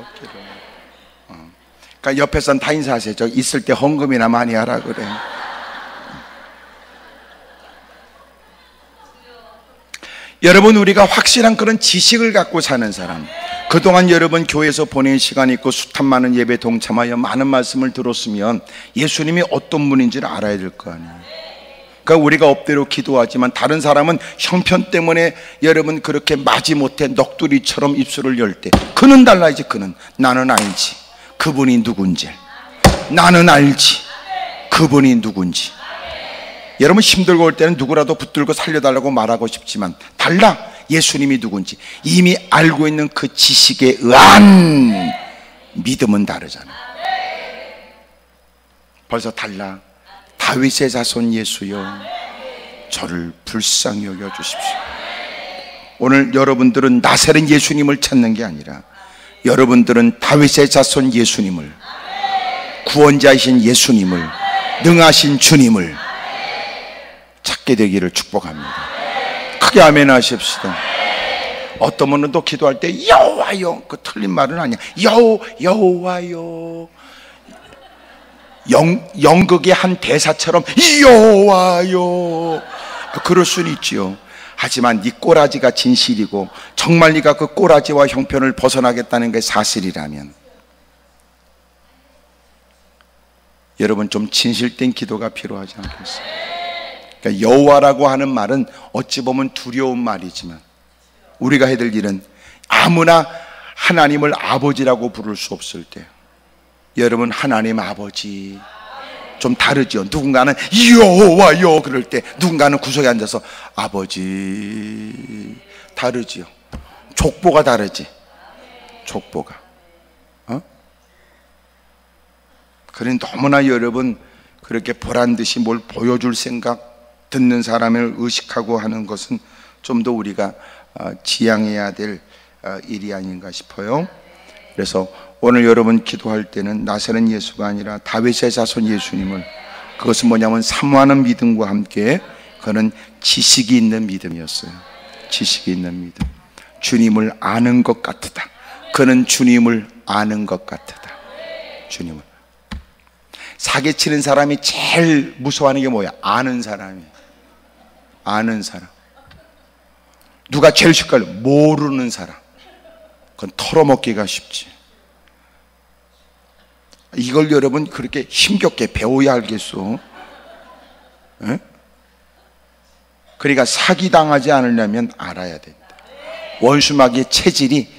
그러니까 옆에선 다 인사하세요. 저 있을 때 헌금이나 많이 하라 그래. 여러분 우리가 확실한 그런 지식을 갖고 사는 사람, 그동안 여러분 교회에서 보낸 시간이 있고 숱한 많은 예배 동참하여 많은 말씀을 들었으면 예수님이 어떤 분인지를 알아야 될 거 아니에요. 그러니까 우리가 엎드려 기도하지만 다른 사람은 형편 때문에 여러분 그렇게 마지못해 넋두리처럼 입술을 열 때 그는 달라야지. 그는 나는 알지 그분이 누군지. 나는 알지 그분이 누군지. 여러분 힘들고 올 때는 누구라도 붙들고 살려달라고 말하고 싶지만 달라. 예수님이 누군지 이미 알고 있는 그 지식에 의한 믿음은 다르잖아. 벌써 달라. 다윗의 자손 예수여 저를 불쌍히 여겨주십시오. 오늘 여러분들은 나사렛 예수님을 찾는 게 아니라 여러분들은 다윗의 자손 예수님을, 구원자이신 예수님을, 능하신 주님을 찾게 되기를 축복합니다. 크게 아멘 하십시다. 어떤 분은 또 기도할 때 여호와여, 그 틀린 말은 아니야. 여호와여. 연극의 한 대사처럼 여호와여 그럴 수는 있지요. 하지만 네 꼬라지가 진실이고 정말 네가 그 꼬라지와 형편을 벗어나겠다는 게 사실이라면 여러분 좀 진실된 기도가 필요하지 않겠어요? 그러니까 여호와라고 하는 말은 어찌 보면 두려운 말이지만 우리가 해야 될 일은 아무나 하나님을 아버지라고 부를 수 없을 때 여러분 하나님 아버지 좀 다르죠. 누군가는 여호와여 그럴 때 누군가는 구석에 앉아서 아버지 다르지요. 족보가 다르지. 족보가 그래 너무나 여러분 그렇게 보란듯이 뭘 보여줄 생각 듣는 사람을 의식하고 하는 것은 좀 더 우리가 지양해야 될 일이 아닌가 싶어요. 그래서 오늘 여러분 기도할 때는 나사렛 예수가 아니라 다윗의 자손 예수님을, 그것은 뭐냐면 사모하는 믿음과 함께 그는 지식이 있는 믿음이었어요. 지식이 있는 믿음. 주님을 아는 것 같으다. 그는 주님을 아는 것 같으다. 주님을. 사기치는 사람이 제일 무서워하는 게 뭐야? 아는 사람이에요. 아는 사람. 누가 제일 쉽게 모르는 사람. 그건 털어먹기가 쉽지. 이걸 여러분 그렇게 힘겹게 배워야 알겠어. 에? 그러니까 사기당하지 않으려면 알아야 된다. 원수마귀의 체질이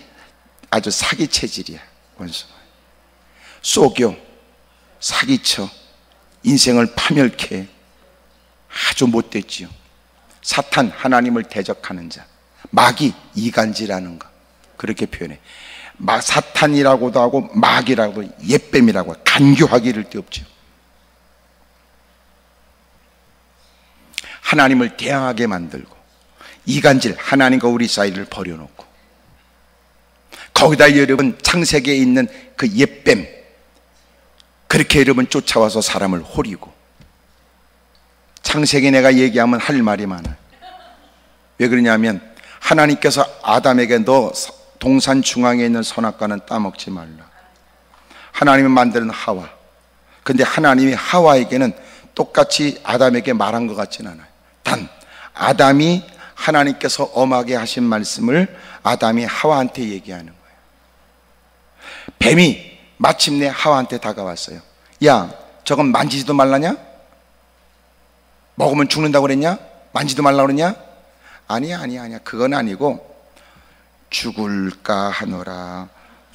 아주 사기 체질이야. 원수마귀 속여, 사기쳐, 인생을 파멸케. 아주 못됐지요. 사탄, 하나님을 대적하는 자. 마귀, 이간질하는 거, 그렇게 표현해. 사탄이라고도 하고 마귀라고도, 옛뱀이라고 하고, 간교하기 이를 데 없죠. 하나님을 대항하게 만들고, 이간질, 하나님과 우리 사이를 버려놓고, 거기다 여러분 창세기에 있는 그 옛뱀, 그렇게 여러분 쫓아와서 사람을 호리고. 창세기 내가 얘기하면 할 말이 많아요. 왜 그러냐면 하나님께서 아담에게 너 동산 중앙에 있는 선악과는 따먹지 말라. 하나님이 만드는 하와. 근데 하나님이 하와에게는 똑같이 아담에게 말한 것 같지는 않아요. 단 아담이 하나님께서 엄하게 하신 말씀을 아담이 하와한테 얘기하는 거예요. 뱀이 마침내 하와한테 다가왔어요. 야, 저건 만지지도 말라냐? 먹으면 죽는다고 그랬냐? 만지도 말라고 그랬냐? 아니야. 그건 아니고 죽을까 하노라.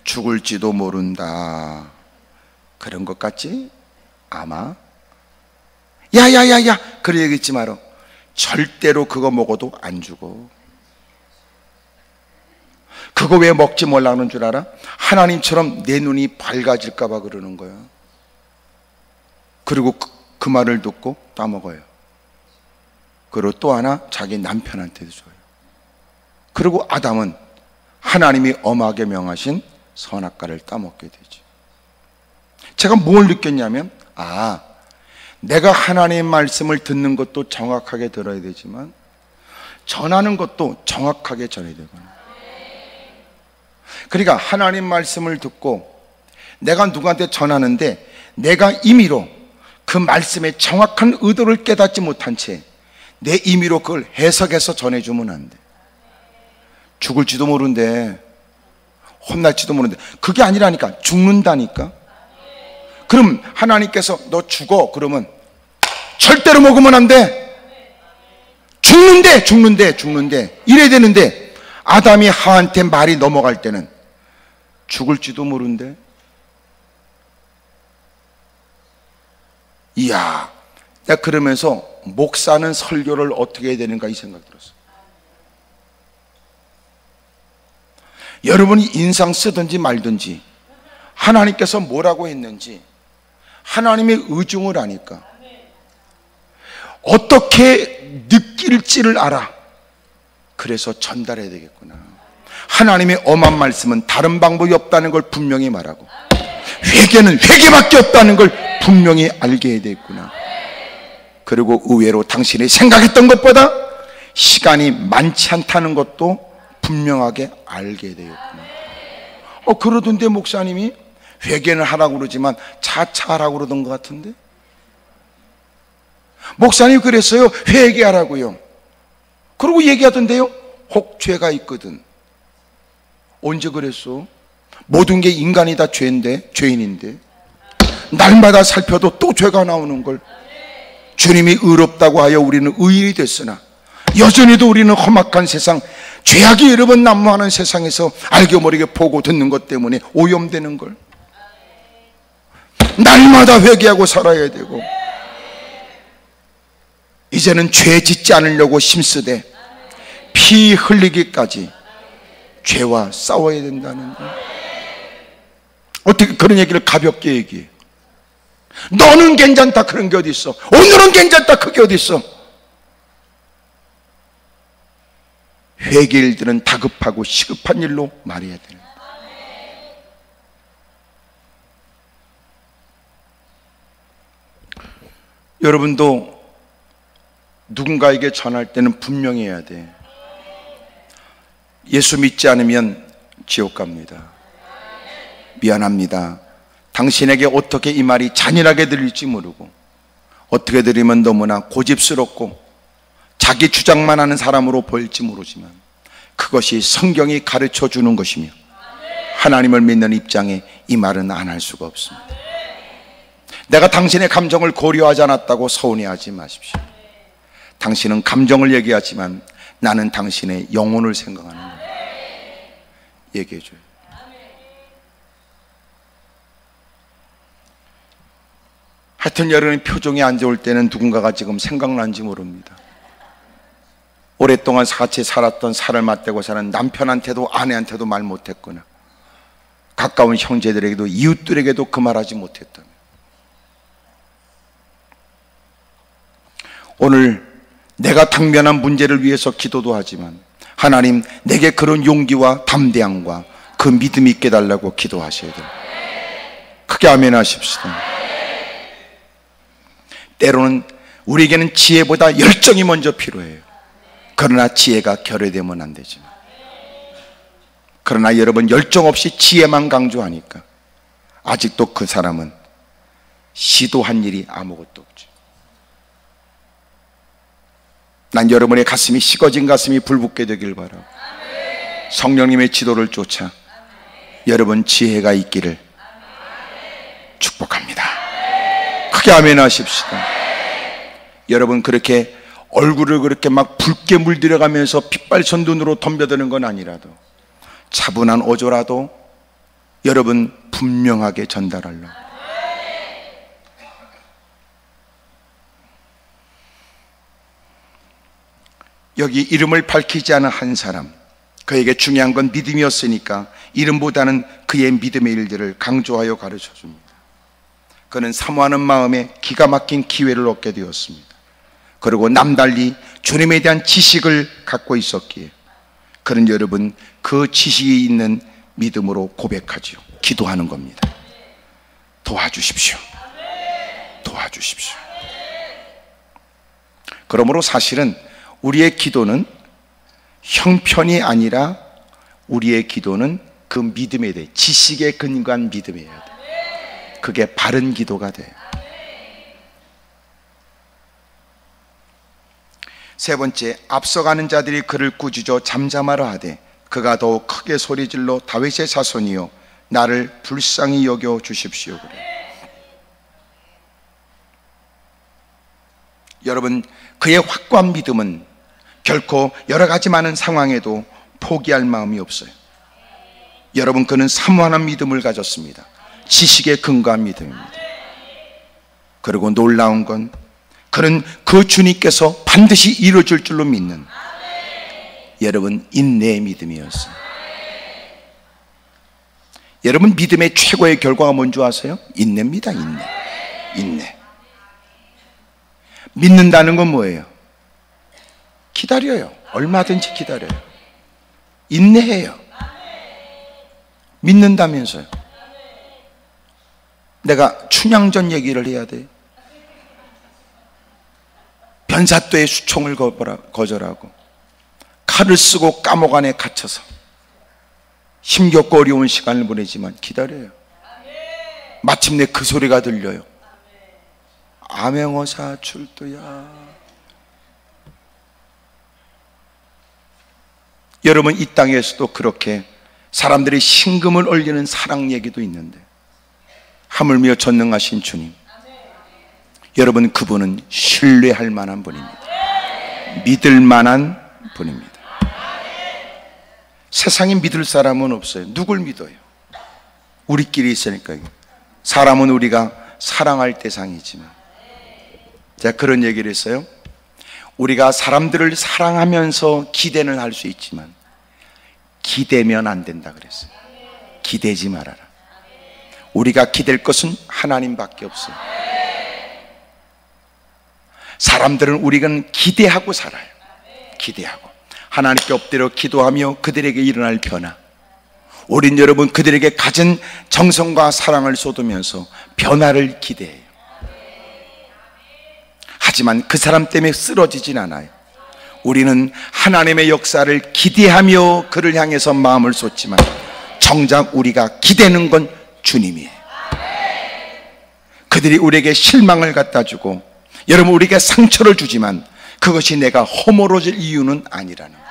죽을지도 모른다. 그런 것 같지? 아마. 야야야야, 그래 얘기했지 마라. 절대로 그거 먹어도 안 죽어. 그거 왜 먹지 말라는 줄 알아? 하나님처럼 내 눈이 밝아질까 봐 그러는 거야. 그리고 그 말을 듣고 따먹어요. 그리고 또 하나 자기 남편한테도 줘요. 그리고 아담은 하나님이 엄하게 명하신 선악과를 따먹게 되죠. 제가 뭘 느꼈냐면, 내가 하나님의 말씀을 듣는 것도 정확하게 들어야 되지만 전하는 것도 정확하게 전해야 되구나. 그러니까 하나님 말씀을 듣고 내가 누구한테 전하는데 내가 임의로 그 말씀의 정확한 의도를 깨닫지 못한 채 내 임의로 그걸 해석해서 전해주면 안 돼. 죽을지도 모른대, 혼날지도 모른대. 그게 아니라니까. 죽는다니까. 그럼 하나님께서 너 죽어 그러면 절대로 먹으면 안 돼. 죽는데 이래야 되는데 아담이 하한테 말이 넘어갈 때는 죽을지도 모른대. 이야, 내가 그러면서 목사는 설교를 어떻게 해야 되는가 이 생각 들었어. 여러분이 인상 쓰든지 말든지 하나님께서 뭐라고 했는지 하나님의 의중을 아니까 어떻게 느낄지를 알아. 그래서 전달해야 되겠구나. 하나님의 엄한 말씀은 다른 방법이 없다는 걸 분명히 말하고 회개는 회개밖에 없다는 걸 분명히 알게 해야 되겠구나. 그리고 의외로 당신이 생각했던 것보다 시간이 많지 않다는 것도 분명하게 알게 되겠구나. 그러던데 목사님이 회개는 하라고 그러지만 자차하라고 그러던 것 같은데. 목사님 그랬어요. 회개하라고요. 그러고 얘기하던데요. 혹 죄가 있거든. 언제 그랬어? 모든 게 인간이 다 죄인인데 날마다 살펴도 또 죄가 나오는 걸. 주님이 의롭다고 하여 우리는 의인이 됐으나 여전히도 우리는 험악한 세상, 죄악이 여러 번 난무하는 세상에서 알게 모르게 보고 듣는 것 때문에 오염되는 걸. 날마다 회개하고 살아야 되고 이제는 죄 짓지 않으려고 힘쓰되 피 흘리기까지 죄와 싸워야 된다는 거. 어떻게 그런 얘기를 가볍게 얘기해? 너는 괜찮다 그런 게 어디 있어? 오늘은 괜찮다 그게 어디 있어? 회개 일들은 다급하고 시급한 일로 말해야 되는 거야. 여러분도 누군가에게 전할 때는 분명히 해야 돼. 예수 믿지 않으면 지옥 갑니다. 미안합니다. 당신에게 어떻게 이 말이 잔인하게 들릴지 모르고 어떻게 들으면 너무나 고집스럽고 자기 주장만 하는 사람으로 보일지 모르지만 그것이 성경이 가르쳐 주는 것이며 하나님을 믿는 입장에 이 말은 안 할 수가 없습니다. 내가 당신의 감정을 고려하지 않았다고 서운해하지 마십시오. 당신은 감정을 얘기하지만 나는 당신의 영혼을 생각하는 거예요. 얘기해줘요. 하여튼 여러분의 표정이 안 좋을 때는 누군가가 지금 생각나는지 모릅니다. 오랫동안 같이 살았던 살을 맞대고 사는 남편한테도 아내한테도 말 못했거나 가까운 형제들에게도 이웃들에게도 그 말하지 못했다면 오늘 내가 당면한 문제를 위해서 기도도 하지만 하나님 내게 그런 용기와 담대함과 그 믿음이 있게 달라고 기도하셔야 돼요. 크게 아멘 하십시다. 때로는 우리에게는 지혜보다 열정이 먼저 필요해요. 그러나 지혜가 결여되면 안 되지만 그러나 여러분 열정 없이 지혜만 강조하니까 아직도 그 사람은 시도한 일이 아무것도 없죠. 난 여러분의 가슴이 식어진 가슴이 불붙게 되길 바라고 성령님의 지도를 쫓아 여러분 지혜가 있기를 축복합니다. 크게 아멘 하십시다. 여러분 그렇게 얼굴을 그렇게 막 붉게 물들여가면서 핏발선 눈으로 덤벼드는 건 아니라도 차분한 어조라도 여러분 분명하게 전달하려고. 여기 이름을 밝히지 않은 한 사람, 그에게 중요한 건 믿음이었으니까 이름보다는 그의 믿음의 일들을 강조하여 가르쳐 줍니다. 그는 사모하는 마음에 기가 막힌 기회를 얻게 되었습니다. 그리고 남달리 주님에 대한 지식을 갖고 있었기에 그는 여러분 그 지식이 있는 믿음으로 고백하지요. 기도하는 겁니다. 도와주십시오. 도와주십시오. 그러므로 사실은 우리의 기도는 형편이 아니라 우리의 기도는 그 믿음에 대해 지식에 근거한 믿음이어야 돼. 그게 바른 기도가 돼요. 세 번째, 앞서가는 자들이 그를 꾸짖어 잠잠하라 하되 그가 더욱 크게 소리질러 다윗의 자손이여 나를 불쌍히 여겨 주십시오 그래. 여러분 그의 확고한 믿음은 결코 여러 가지 많은 상황에도 포기할 마음이 없어요. 여러분 그는 사모하는 믿음을 가졌습니다. 지식에 근거한 믿음입니다. 그리고 놀라운 건 그는 그 주님께서 반드시 이루어질 줄로 믿는 여러분 인내의 믿음이었어요. 여러분 믿음의 최고의 결과가 뭔지 아세요? 인내입니다. 인내. 믿는다는 건 뭐예요? 기다려요. 얼마든지 기다려요. 인내해요. 믿는다면서요. 내가 춘향전 얘기를 해야 돼요. 변사또의 수총을 거절하고 칼을 쓰고 감옥 안에 갇혀서 힘겹고 어려운 시간을 보내지만 기다려요. 마침내 그 소리가 들려요. 암행어사 출두야. 여러분 이 땅에서도 그렇게 사람들이 심금을 울리는 사랑 얘기도 있는데 하물며 전능하신 주님, 여러분 그분은 신뢰할 만한 분입니다. 믿을 만한 분입니다. 세상에 믿을 사람은 없어요. 누굴 믿어요? 우리끼리 있으니까요. 사람은 우리가 사랑할 대상이지만 제가 그런 얘기를 했어요. 우리가 사람들을 사랑하면서 기대는 할 수 있지만 기대면 안 된다 그랬어요. 기대지 말아라. 우리가 기댈 것은 하나님밖에 없어요. 사람들은 우리는 기대하고 살아요. 기대하고 하나님께 엎드려 기도하며 그들에게 일어날 변화, 우린 여러분 그들에게 가진 정성과 사랑을 쏟으면서 변화를 기대해요. 하지만 그 사람 때문에 쓰러지진 않아요. 우리는 하나님의 역사를 기대하며 그를 향해서 마음을 쏟지만 정작 우리가 기대는 건 주님이에요. 그들이 우리에게 실망을 갖다 주고 여러분 우리에게 상처를 주지만 그것이 내가 허물어질 이유는 아니라는 거예요.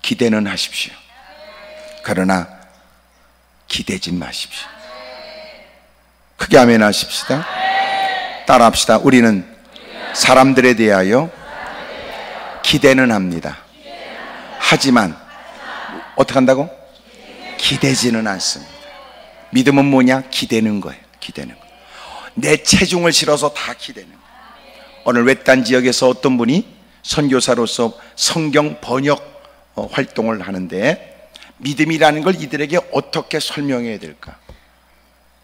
기대는 하십시오. 그러나 기대지 마십시오. 크게 아멘 하십시다. 따라합시다. 우리는 사람들에 대하여 기대는 합니다. 하지만 어떻게 한다고? 기대지는 않습니다. 믿음은 뭐냐? 기대는 거예요. 기대는 거. 내 체중을 실어서 다 기대는 거예요. 오늘 외딴 지역에서 어떤 분이 선교사로서 성경 번역 활동을 하는데 믿음이라는 걸 이들에게 어떻게 설명해야 될까?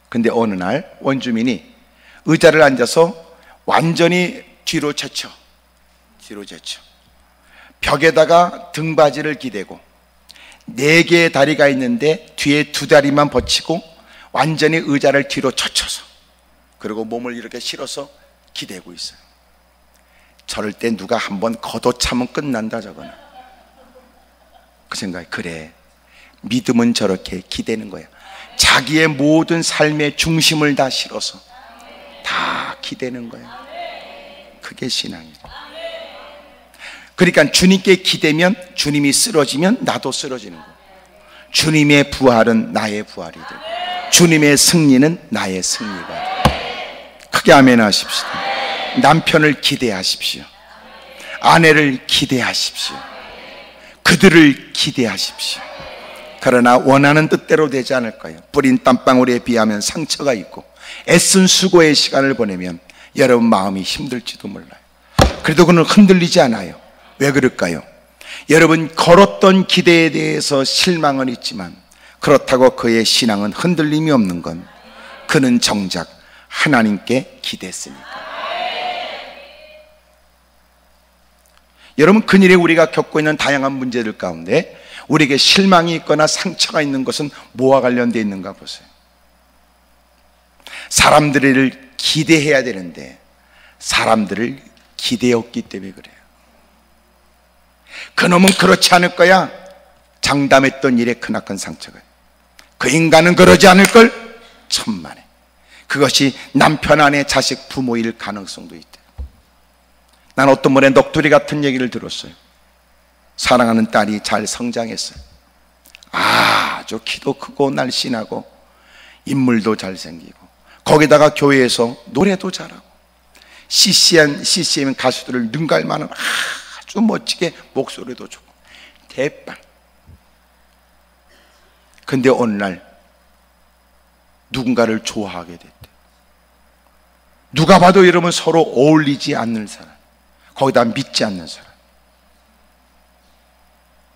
근데 어느 날 원주민이 의자를 앉아서 완전히 뒤로 젖혀 벽에다가 등받이를 기대고 4개의 다리가 있는데 뒤에 2다리만 받치고 완전히 의자를 뒤로 젖혀서 그리고 몸을 이렇게 실어서 기대고 있어요. 저럴 때 누가 한번 걷어차면 끝난다. 저거는 그 생각이 그래, 믿음은 저렇게 기대는 거야. 자기의 모든 삶의 중심을 다 실어서 다 기대는 거야. 그게 신앙이에요. 그러니까 주님께 기대면 주님이 쓰러지면 나도 쓰러지는 거예요. 주님의 부활은 나의 부활이 되고 주님의 승리는 나의 승리가 돼요. 크게 아멘 하십시오. 남편을 기대하십시오. 아내를 기대하십시오. 그들을 기대하십시오. 그러나 원하는 뜻대로 되지 않을 거예요. 뿌린 땀방울에 비하면 상처가 있고 애쓴 수고의 시간을 보내면 여러분 마음이 힘들지도 몰라요. 그래도 그는 흔들리지 않아요. 왜 그럴까요? 여러분 걸었던 기대에 대해서 실망은 있지만 그렇다고 그의 신앙은 흔들림이 없는 건 그는 정작 하나님께 기대했으니까. 여러분, 근일에 우리가 겪고 있는 다양한 문제들 가운데 우리에게 실망이 있거나 상처가 있는 것은 뭐와 관련되어 있는가 보세요. 사람들을 기대해야 되는데 사람들을 기대었기 때문에 그래요. 그놈은 그렇지 않을 거야. 장담했던 일에 크나큰 상처가. 그 인간은 그러지 않을 걸. 천만에. 그것이 남편, 아내, 자식, 부모일 가능성도 있대. 난 어떤 분의 넋두리 같은 얘기를 들었어요. 사랑하는 딸이 잘 성장했어요. 아주 키도 크고 날씬하고 인물도 잘생기고 거기다가 교회에서 노래도 잘하고 CCM 가수들을 능가할 만한 아주 멋지게 목소리도 좋고 대빵. 근데 어느 날 누군가를 좋아하게 됐대. 누가 봐도 여러분 서로 어울리지 않는 사람, 거기다 믿지 않는 사람.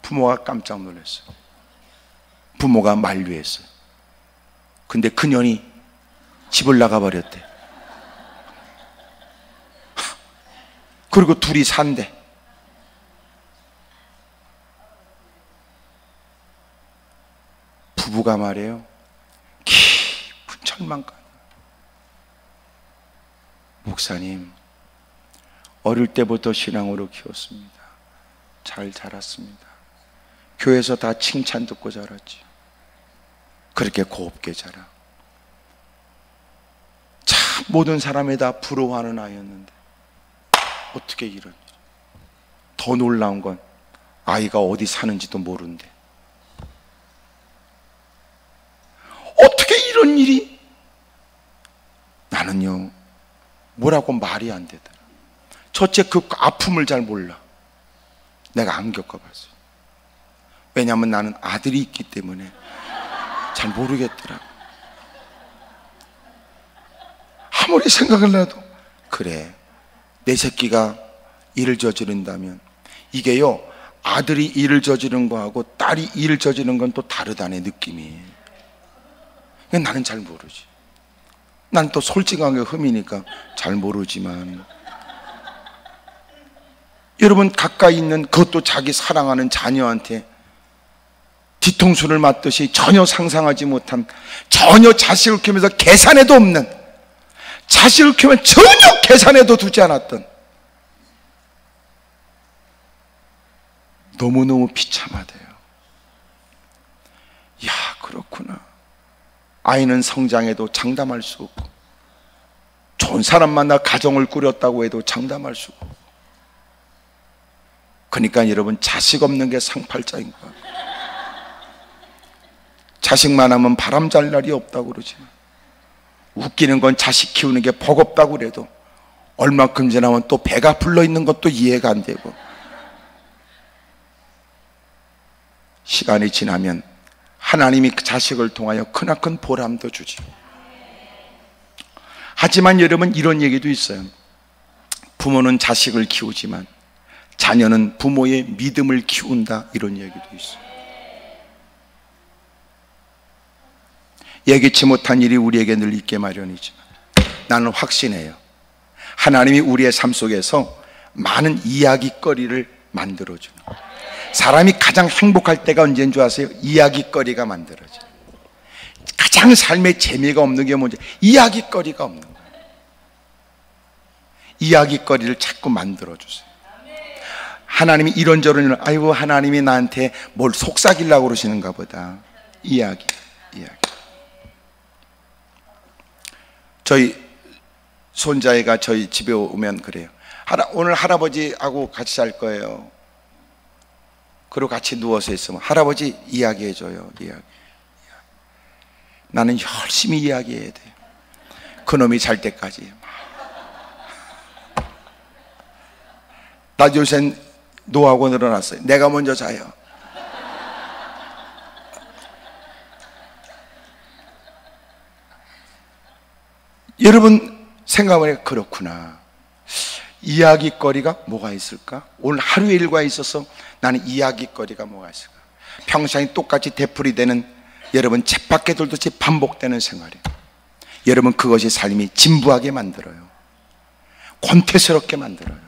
부모가 깜짝 놀랐어요. 부모가 만류했어요. 근데 그년이 집을 나가버렸대. 그리고 둘이 산대. 부부가 말이에요, 깊은 절망감. 목사님, 어릴 때부터 신앙으로 키웠습니다. 잘 자랐습니다. 교회에서 다 칭찬 듣고 자랐지. 그렇게 곱게 자라. 참 모든 사람이 다 부러워하는 아이였는데 어떻게 이런 일. 더 놀라운 건 아이가 어디 사는지도 모른대. 어떻게 이런 일이. 나는요 뭐라고 말이 안 되더라. 첫째, 그 아픔을 잘 몰라. 내가 안 겪어봤어요. 왜냐하면 나는 아들이 있기 때문에 잘 모르겠더라. 아무리 생각을 해도 그래, 내 새끼가 일을 저지른다면 이게요, 아들이 일을 저지른 거하고 딸이 일을 저지른 건 또 다르다네, 느낌이. 나는 잘 모르지. 난 또 솔직하게 흠이니까 잘 모르지만, 여러분 가까이 있는 그것도 자기 사랑하는 자녀한테 뒤통수를 맞듯이 전혀 상상하지 못한, 전혀 자식을 키우면서 계산에도 없는, 자식을 키우면 전혀 계산에도 두지 않았던, 너무너무 비참하대요. 야, 그렇구나. 아이는 성장해도 장담할 수 없고, 좋은 사람 만나 가정을 꾸렸다고 해도 장담할 수 없고. 그러니까 여러분, 자식 없는 게 상팔자인 거야. 자식만 하면 바람 잘 날이 없다고 그러지만 웃기는 건 자식 키우는 게 버겁다고 그래도 얼마큼 지나면 또 배가 불러있는 것도 이해가 안 되고, 시간이 지나면 하나님이 그 자식을 통하여 크나큰 보람도 주지. 하지만 여러분, 이런 얘기도 있어요. 부모는 자식을 키우지만 자녀는 부모의 믿음을 키운다, 이런 얘기도 있어요. 예기치 못한 일이 우리에게 늘 있게 마련이지만 나는 확신해요. 하나님이 우리의 삶 속에서 많은 이야기거리를 만들어주는 거예요. 사람이 가장 행복할 때가 언제인 줄 아세요? 이야기거리가 만들어져요. 가장 삶에 재미가 없는 게 뭔지, 이야기거리가 없는 거예요. 이야기거리를 자꾸 만들어주세요. 하나님이 이런저런, 아이고 하나님이 나한테 뭘 속삭이려고 그러시는가 보다. 이야기. 저희 손자애가 저희 집에 오면 그래요. 오늘 할아버지하고 같이 잘 거예요. 그리고 같이 누워서 있으면 할아버지 이야기해줘요. 이야기. 나는 열심히 이야기해야 돼요. 그놈이 잘 때까지. 나 요새 노하고 늘어났어요. 내가 먼저 자요. 여러분 생각을 해요. 그렇구나. 이야기거리가 뭐가 있을까? 오늘 하루의 일과에 있어서 나는 이야기거리가 뭐가 있을까? 평생이 똑같이 되풀이되는, 여러분 쳇바퀴 돌듯이 반복되는 생활이에요. 여러분 그것이 삶이 진부하게 만들어요. 권태스럽게 만들어요.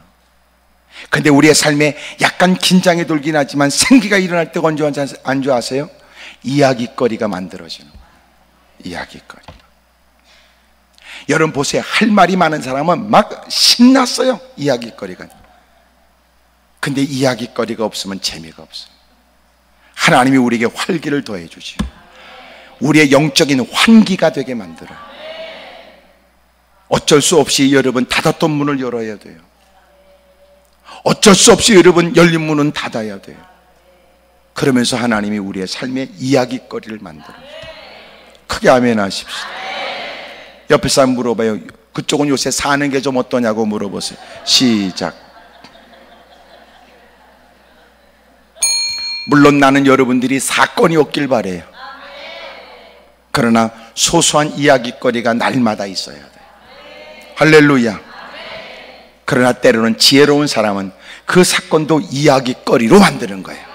근데 우리의 삶에 약간 긴장이 돌긴 하지만 생기가 일어날 때가 언제 안 좋아하세요? 이야기거리가 만들어지는 거예요. 이야기거리. 여러분 보세요. 할 말이 많은 사람은 막 신났어요. 이야기거리가. 근데 이야기거리가 없으면 재미가 없어요. 하나님이 우리에게 활기를 더해 주지. 우리의 영적인 환기가 되게 만들어요. 어쩔 수 없이 여러분 닫았던 문을 열어야 돼요. 어쩔 수 없이 여러분 열린 문은 닫아야 돼요. 그러면서 하나님이 우리의 삶의 이야기거리를 만들어요. 크게 아멘 하십시오. 옆에 사람 물어봐요. 그쪽은 요새 사는 게 좀 어떠냐고 물어보세요. 시작. 물론 나는 여러분들이 사건이 없길 바래요. 그러나 소소한 이야기거리가 날마다 있어야 돼요. 할렐루야. 그러나 때로는 지혜로운 사람은 그 사건도 이야기거리로 만드는 거예요.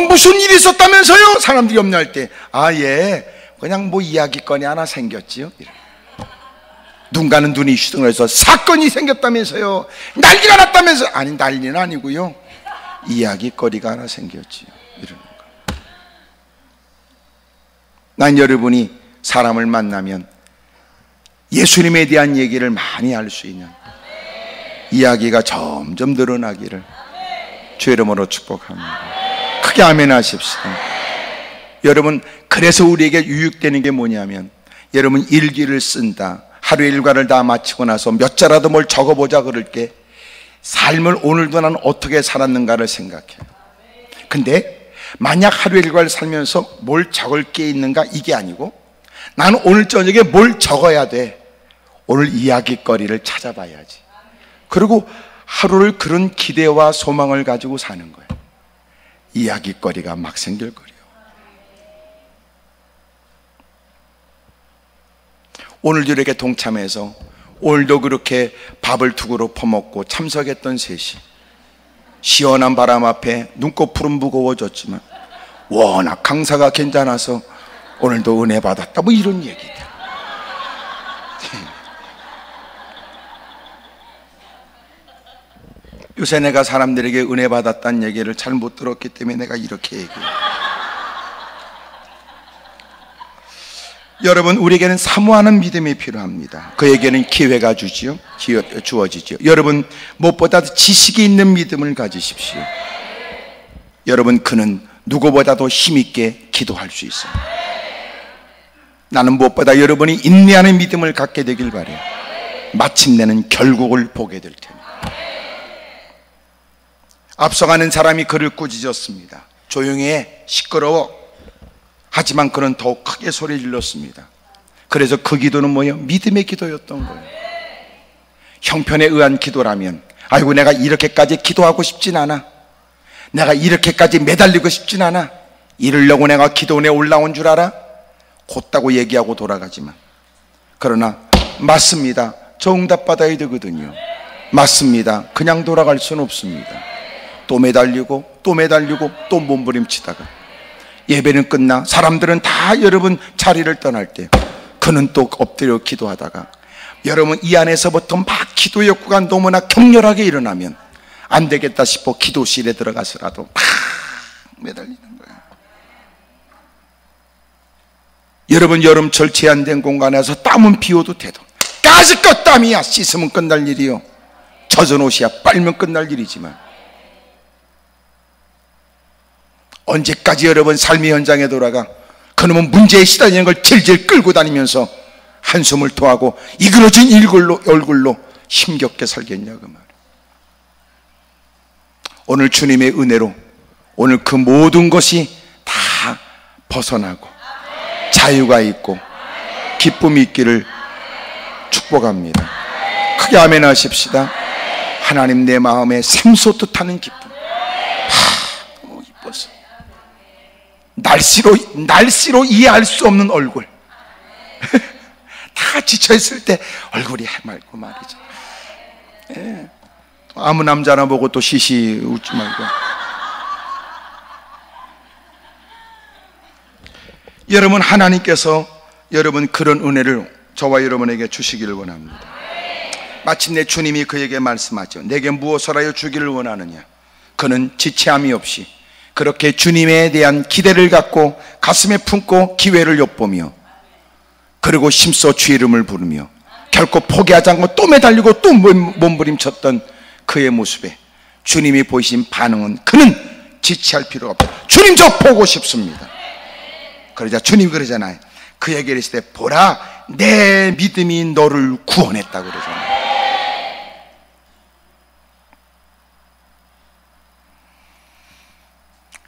무슨 일이 있었다면서요? 사람들이 염려할 때, 예, 그냥 뭐 이야기거리 하나 생겼지요. 눈 가는 눈이 휘둥그레서 사건이 생겼다면서요. 난리가 났다면서요. 아니, 난리는 아니고요. 이야기거리가 하나 생겼지요. 이러는 거예요. 난 여러분이 사람을 만나면 예수님에 대한 얘기를 많이 할 수 있는 이야기가 점점 늘어나기를 주의 이름으로 축복합니다. 크게 아멘 하십시오. 여러분, 그래서 우리에게 유익되는 게 뭐냐면, 여러분 일기를 쓴다, 하루의 일과를 다 마치고 나서 몇 자라도 뭘 적어보자 그럴 때 삶을 오늘도 나는 어떻게 살았는가를 생각해요. 근데 만약 하루의 일과를 살면서 뭘 적을 게 있는가, 이게 아니고 나는 오늘 저녁에 뭘 적어야 돼. 오늘 이야기거리를 찾아봐야지. 그리고 하루를 그런 기대와 소망을 가지고 사는 거예요. 이야기거리가 막 생길 거예요. 오늘도 이렇게 동참해서 오늘도 그렇게 밥을 두 그릇 퍼먹고 참석했던 셋이 시원한 바람 앞에 눈꺼풀은 무거워졌지만 워낙 강사가 괜찮아서 오늘도 은혜 받았다, 뭐 이런 얘기들. 요새 내가 사람들에게 은혜 받았다는 얘기를 잘 못 들었기 때문에 내가 이렇게 얘기해요. 여러분, 우리에게는 사모하는 믿음이 필요합니다. 그에게는 기회가 주어지지요. 여러분, 무엇보다도 지식이 있는 믿음을 가지십시오. 여러분, 그는 누구보다도 힘있게 기도할 수 있어요. 나는 무엇보다 여러분이 인내하는 믿음을 갖게 되길 바라요. 마침내는 결국을 보게 될 테니. 앞서가는 사람이 그를 꾸짖었습니다. 조용히 해, 시끄러워. 하지만 그는 더욱 크게 소리 질렀습니다. 그래서 그 기도는 뭐예요? 믿음의 기도였던 거예요. 형편에 의한 기도라면, 아이고 내가 이렇게까지 기도하고 싶진 않아, 내가 이렇게까지 매달리고 싶진 않아, 이러려고 내가 기도원에 올라온 줄 알아? 곧다고 얘기하고 돌아가지만, 그러나 맞습니다, 저 응답 받아야 되거든요. 맞습니다, 그냥 돌아갈 수는 없습니다. 또 매달리고 또 매달리고 또 몸부림치다가 예배는 끝나 사람들은 다 여러분 자리를 떠날 때 그는 또 엎드려 기도하다가, 여러분 이 안에서부터 막 기도 욕구가 너무나 격렬하게 일어나면 안 되겠다 싶어 기도실에 들어가서라도 막 매달리는 거예요. 여러분 여름철 제한된 공간에서 땀은 비워도 돼도 까짓것 땀이야. 씻으면 끝날 일이요, 젖은 옷이야 빨면 끝날 일이지만, 언제까지 여러분 삶의 현장에 돌아가 그놈은 문제에 시달리는 걸 질질 끌고 다니면서 한숨을 토하고 이그러진 얼굴로 힘겹게 살겠냐 그 말이에요. 오늘 주님의 은혜로 오늘 그 모든 것이 다 벗어나고 자유가 있고 기쁨이 있기를 축복합니다. 크게 아멘 하십시다. 하나님, 내 마음에 샘솟듯 하는 기쁨, 너무 기뻤어. 날씨로 이해할 수 없는 얼굴 다 지쳐있을 때 얼굴이 해맑고 말이죠. 예. 아무 남자나 보고 또 시시 웃지 말고. 여러분, 하나님께서 여러분 그런 은혜를 저와 여러분에게 주시기를 원합니다. 마침내 주님이 그에게 말씀하죠. 내게 무엇을 하여 주기를 원하느냐? 그는 지체함이 없이 그렇게 주님에 대한 기대를 갖고 가슴에 품고 기회를 엿보며, 그리고 힘써 주 이름을 부르며 결코 포기하지 않고 또 매달리고 또 몸부림쳤던 그의 모습에 주님이 보이신 반응은, 그는 지체할 필요가 없다. 주님, 저 보고 싶습니다. 그러자 주님이 그러잖아요. 그에게 이르시되 보라, 내 믿음이 너를 구원했다 그러잖아요.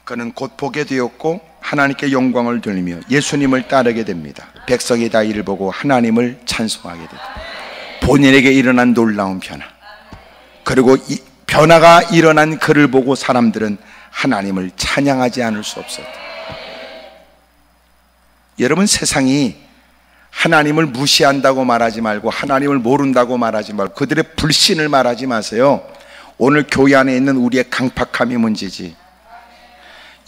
그는 곧 보게 되었고 하나님께 영광을 돌리며 예수님을 따르게 됩니다. 백성이 다 이를 보고 하나님을 찬송하게 됩니다. 본인에게 일어난 놀라운 변화, 그리고 이 변화가 일어난 그를 보고 사람들은 하나님을 찬양하지 않을 수 없었다. 여러분, 세상이 하나님을 무시한다고 말하지 말고 하나님을 모른다고 말하지 말고 그들의 불신을 말하지 마세요. 오늘 교회 안에 있는 우리의 강팍함이 문제지.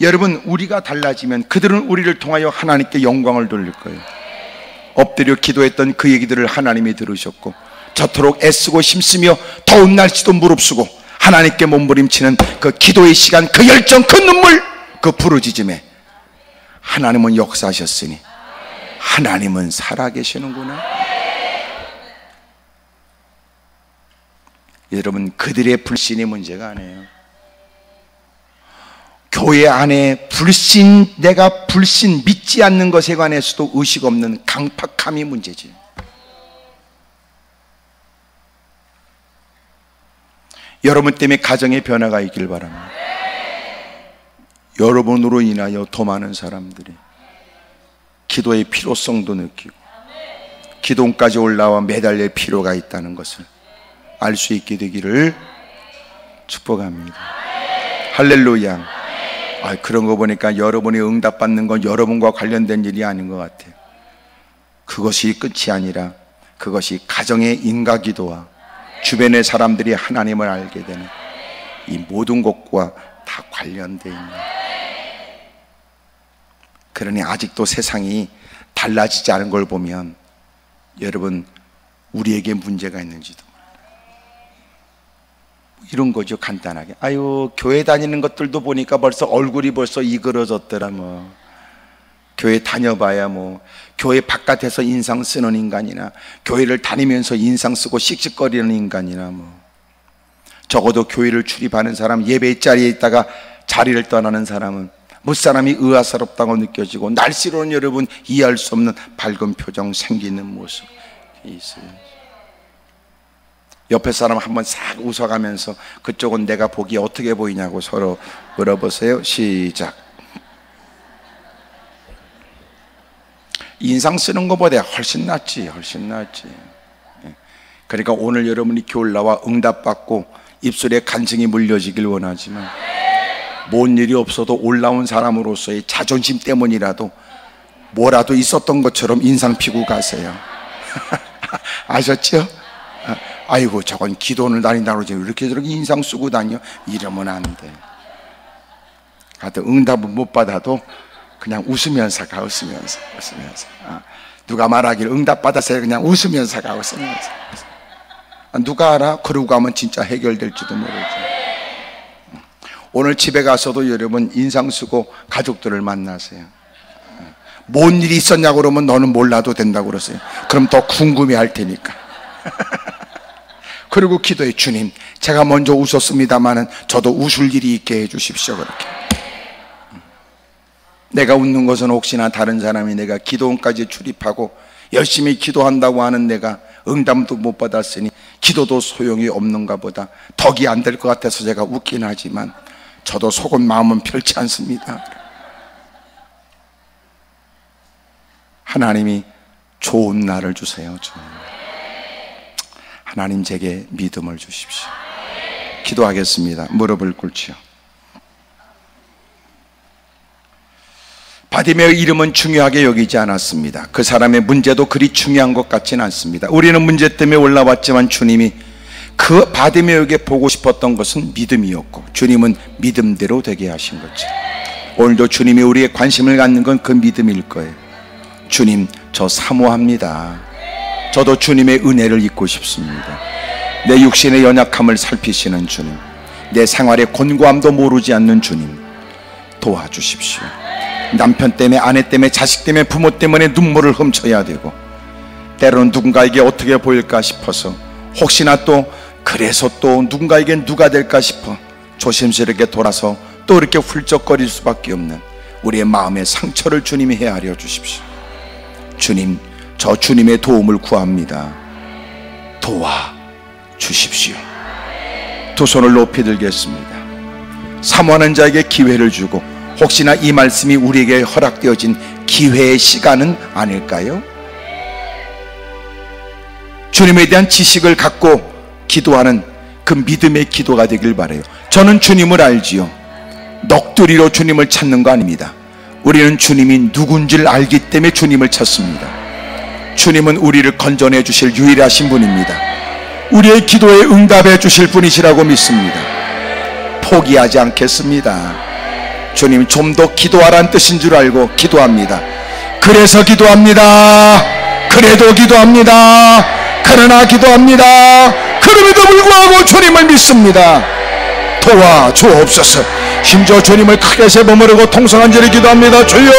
여러분, 우리가 달라지면 그들은 우리를 통하여 하나님께 영광을 돌릴 거예요. 엎드려 기도했던 그 얘기들을 하나님이 들으셨고, 저토록 애쓰고 힘쓰며 더운 날씨도 무릅쓰고 하나님께 몸부림치는 그 기도의 시간, 그 열정, 그 눈물, 그 부르짖음에 하나님은 역사하셨으니 하나님은 살아계시는구나. 여러분, 그들의 불신이 문제가 아니에요. 교회 안에 불신, 내가 불신, 믿지 않는 것에 관해서도 의식 없는 강팍함이 문제지. 여러분 때문에 가정의 변화가 있길 바랍니다. 여러분으로 인하여 더 많은 사람들이 기도의 필요성도 느끼고 기도까지 올라와 매달릴 필요가 있다는 것을 알 수 있게 되기를 축복합니다. 할렐루야. 그런 거 보니까 여러분이 응답받는 건 여러분과 관련된 일이 아닌 것 같아요. 그것이 끝이 아니라 그것이 가정의 인가기도와 주변의 사람들이 하나님을 알게 되는 이 모든 것과 다 관련되어 있는. 그러니 아직도 세상이 달라지지 않은 걸 보면 여러분, 우리에게 문제가 있는지도. 이런 거죠. 간단하게, 아유, 교회 다니는 것들도 보니까 벌써 얼굴이 벌써 이그러졌더라. 뭐 교회 다녀봐야 뭐 교회 바깥에서 인상 쓰는 인간이나 교회를 다니면서 인상 쓰고 씩씩거리는 인간이나 뭐 적어도 교회를 출입하는 사람, 예배 자리에 있다가 자리를 떠나는 사람은 무사람이 의아스럽다고 느껴지고, 날씨로는 여러분 이해할 수 없는 밝은 표정, 생기는 모습이 있어요. 옆에 사람 한번 싹 웃어가면서 그쪽은 내가 보기에 어떻게 보이냐고 서로 물어보세요. 시작. 인상 쓰는 것보다 훨씬 낫지, 훨씬 낫지. 그러니까 오늘 여러분이 교회 나와 응답받고 입술에 간증이 물려지길 원하지만, 뭔 일이 없어도 올라온 사람으로서의 자존심 때문이라도 뭐라도 있었던 것처럼 인상 피고 가세요. 아셨죠? 아이고, 저건 기도를 다닌다고 이렇게 저렇게 인상 쓰고 다녀, 이러면 안 돼. 하여튼 응답을 못 받아도 그냥 웃으면서 가, 웃으면서. 누가 말하기를 응답 받았어요, 그냥 웃으면서 가, 웃으면서. 누가 알아? 그러고 가면 진짜 해결될지도 모르지. 오늘 집에 가서도 여러분 인상 쓰고 가족들을 만나세요. 뭔 일이 있었냐고 그러면 너는 몰라도 된다고 그러세요. 그럼 더 궁금해 할 테니까. 그리고 기도해, 주님, 제가 먼저 웃었습니다마는 저도 웃을 일이 있게 해 주십시오. 그렇게. 내가 웃는 것은 혹시나 다른 사람이 내가 기도원까지 출입하고 열심히 기도한다고 하는 내가 응답도 못 받았으니 기도도 소용이 없는가 보다, 덕이 안 될 것 같아서 제가 웃긴 하지만 저도 속은 마음은 편치 않습니다. 하나님이 좋은 날을 주세요. 하나님, 제게 믿음을 주십시오. 기도하겠습니다. 무릎을 꿇지요. 바디메의 이름은 중요하게 여기지 않았습니다. 그 사람의 문제도 그리 중요한 것 같지는 않습니다. 우리는 문제 때문에 올라왔지만 주님이 그 바디메에게 보고 싶었던 것은 믿음이었고, 주님은 믿음대로 되게 하신 거죠. 오늘도 주님이 우리의 관심을 갖는 건 그 믿음일 거예요. 주님, 저 사모합니다. 저도 주님의 은혜를 잊고 싶습니다. 내 육신의 연약함을 살피시는 주님, 내 생활의 곤고함도 모르지 않는 주님, 도와주십시오. 남편 때문에, 아내 때문에, 자식 때문에, 부모 때문에 눈물을 훔쳐야 되고, 때로는 누군가에게 어떻게 보일까 싶어서, 혹시나 또 그래서 또 누군가에겐 누가 될까 싶어 조심스럽게 돌아서 또 이렇게 훌쩍거릴 수밖에 없는 우리의 마음의 상처를 주님이 헤아려 주십시오. 주님, 저 주님의 도움을 구합니다. 도와주십시오. 두 손을 높이 들겠습니다. 사모하는 자에게 기회를 주고, 혹시나 이 말씀이 우리에게 허락되어진 기회의 시간은 아닐까요? 주님에 대한 지식을 갖고 기도하는 그 믿음의 기도가 되길 바라요. 저는 주님을 알지요. 넋두리로 주님을 찾는 거 아닙니다. 우리는 주님이 누군지를 알기 때문에 주님을 찾습니다. 주님은 우리를 건져내 주실 유일하신 분입니다. 우리의 기도에 응답해 주실 분이시라고 믿습니다. 포기하지 않겠습니다. 주님, 좀 더 기도하라는 뜻인 줄 알고 기도합니다. 그래서 기도합니다. 그래도 기도합니다. 그러나 기도합니다. 그럼에도 불구하고 주님을 믿습니다. 도와주옵소서. 심지어 주님을 크게 세번으로 통성한 자리 기도합니다. 주여,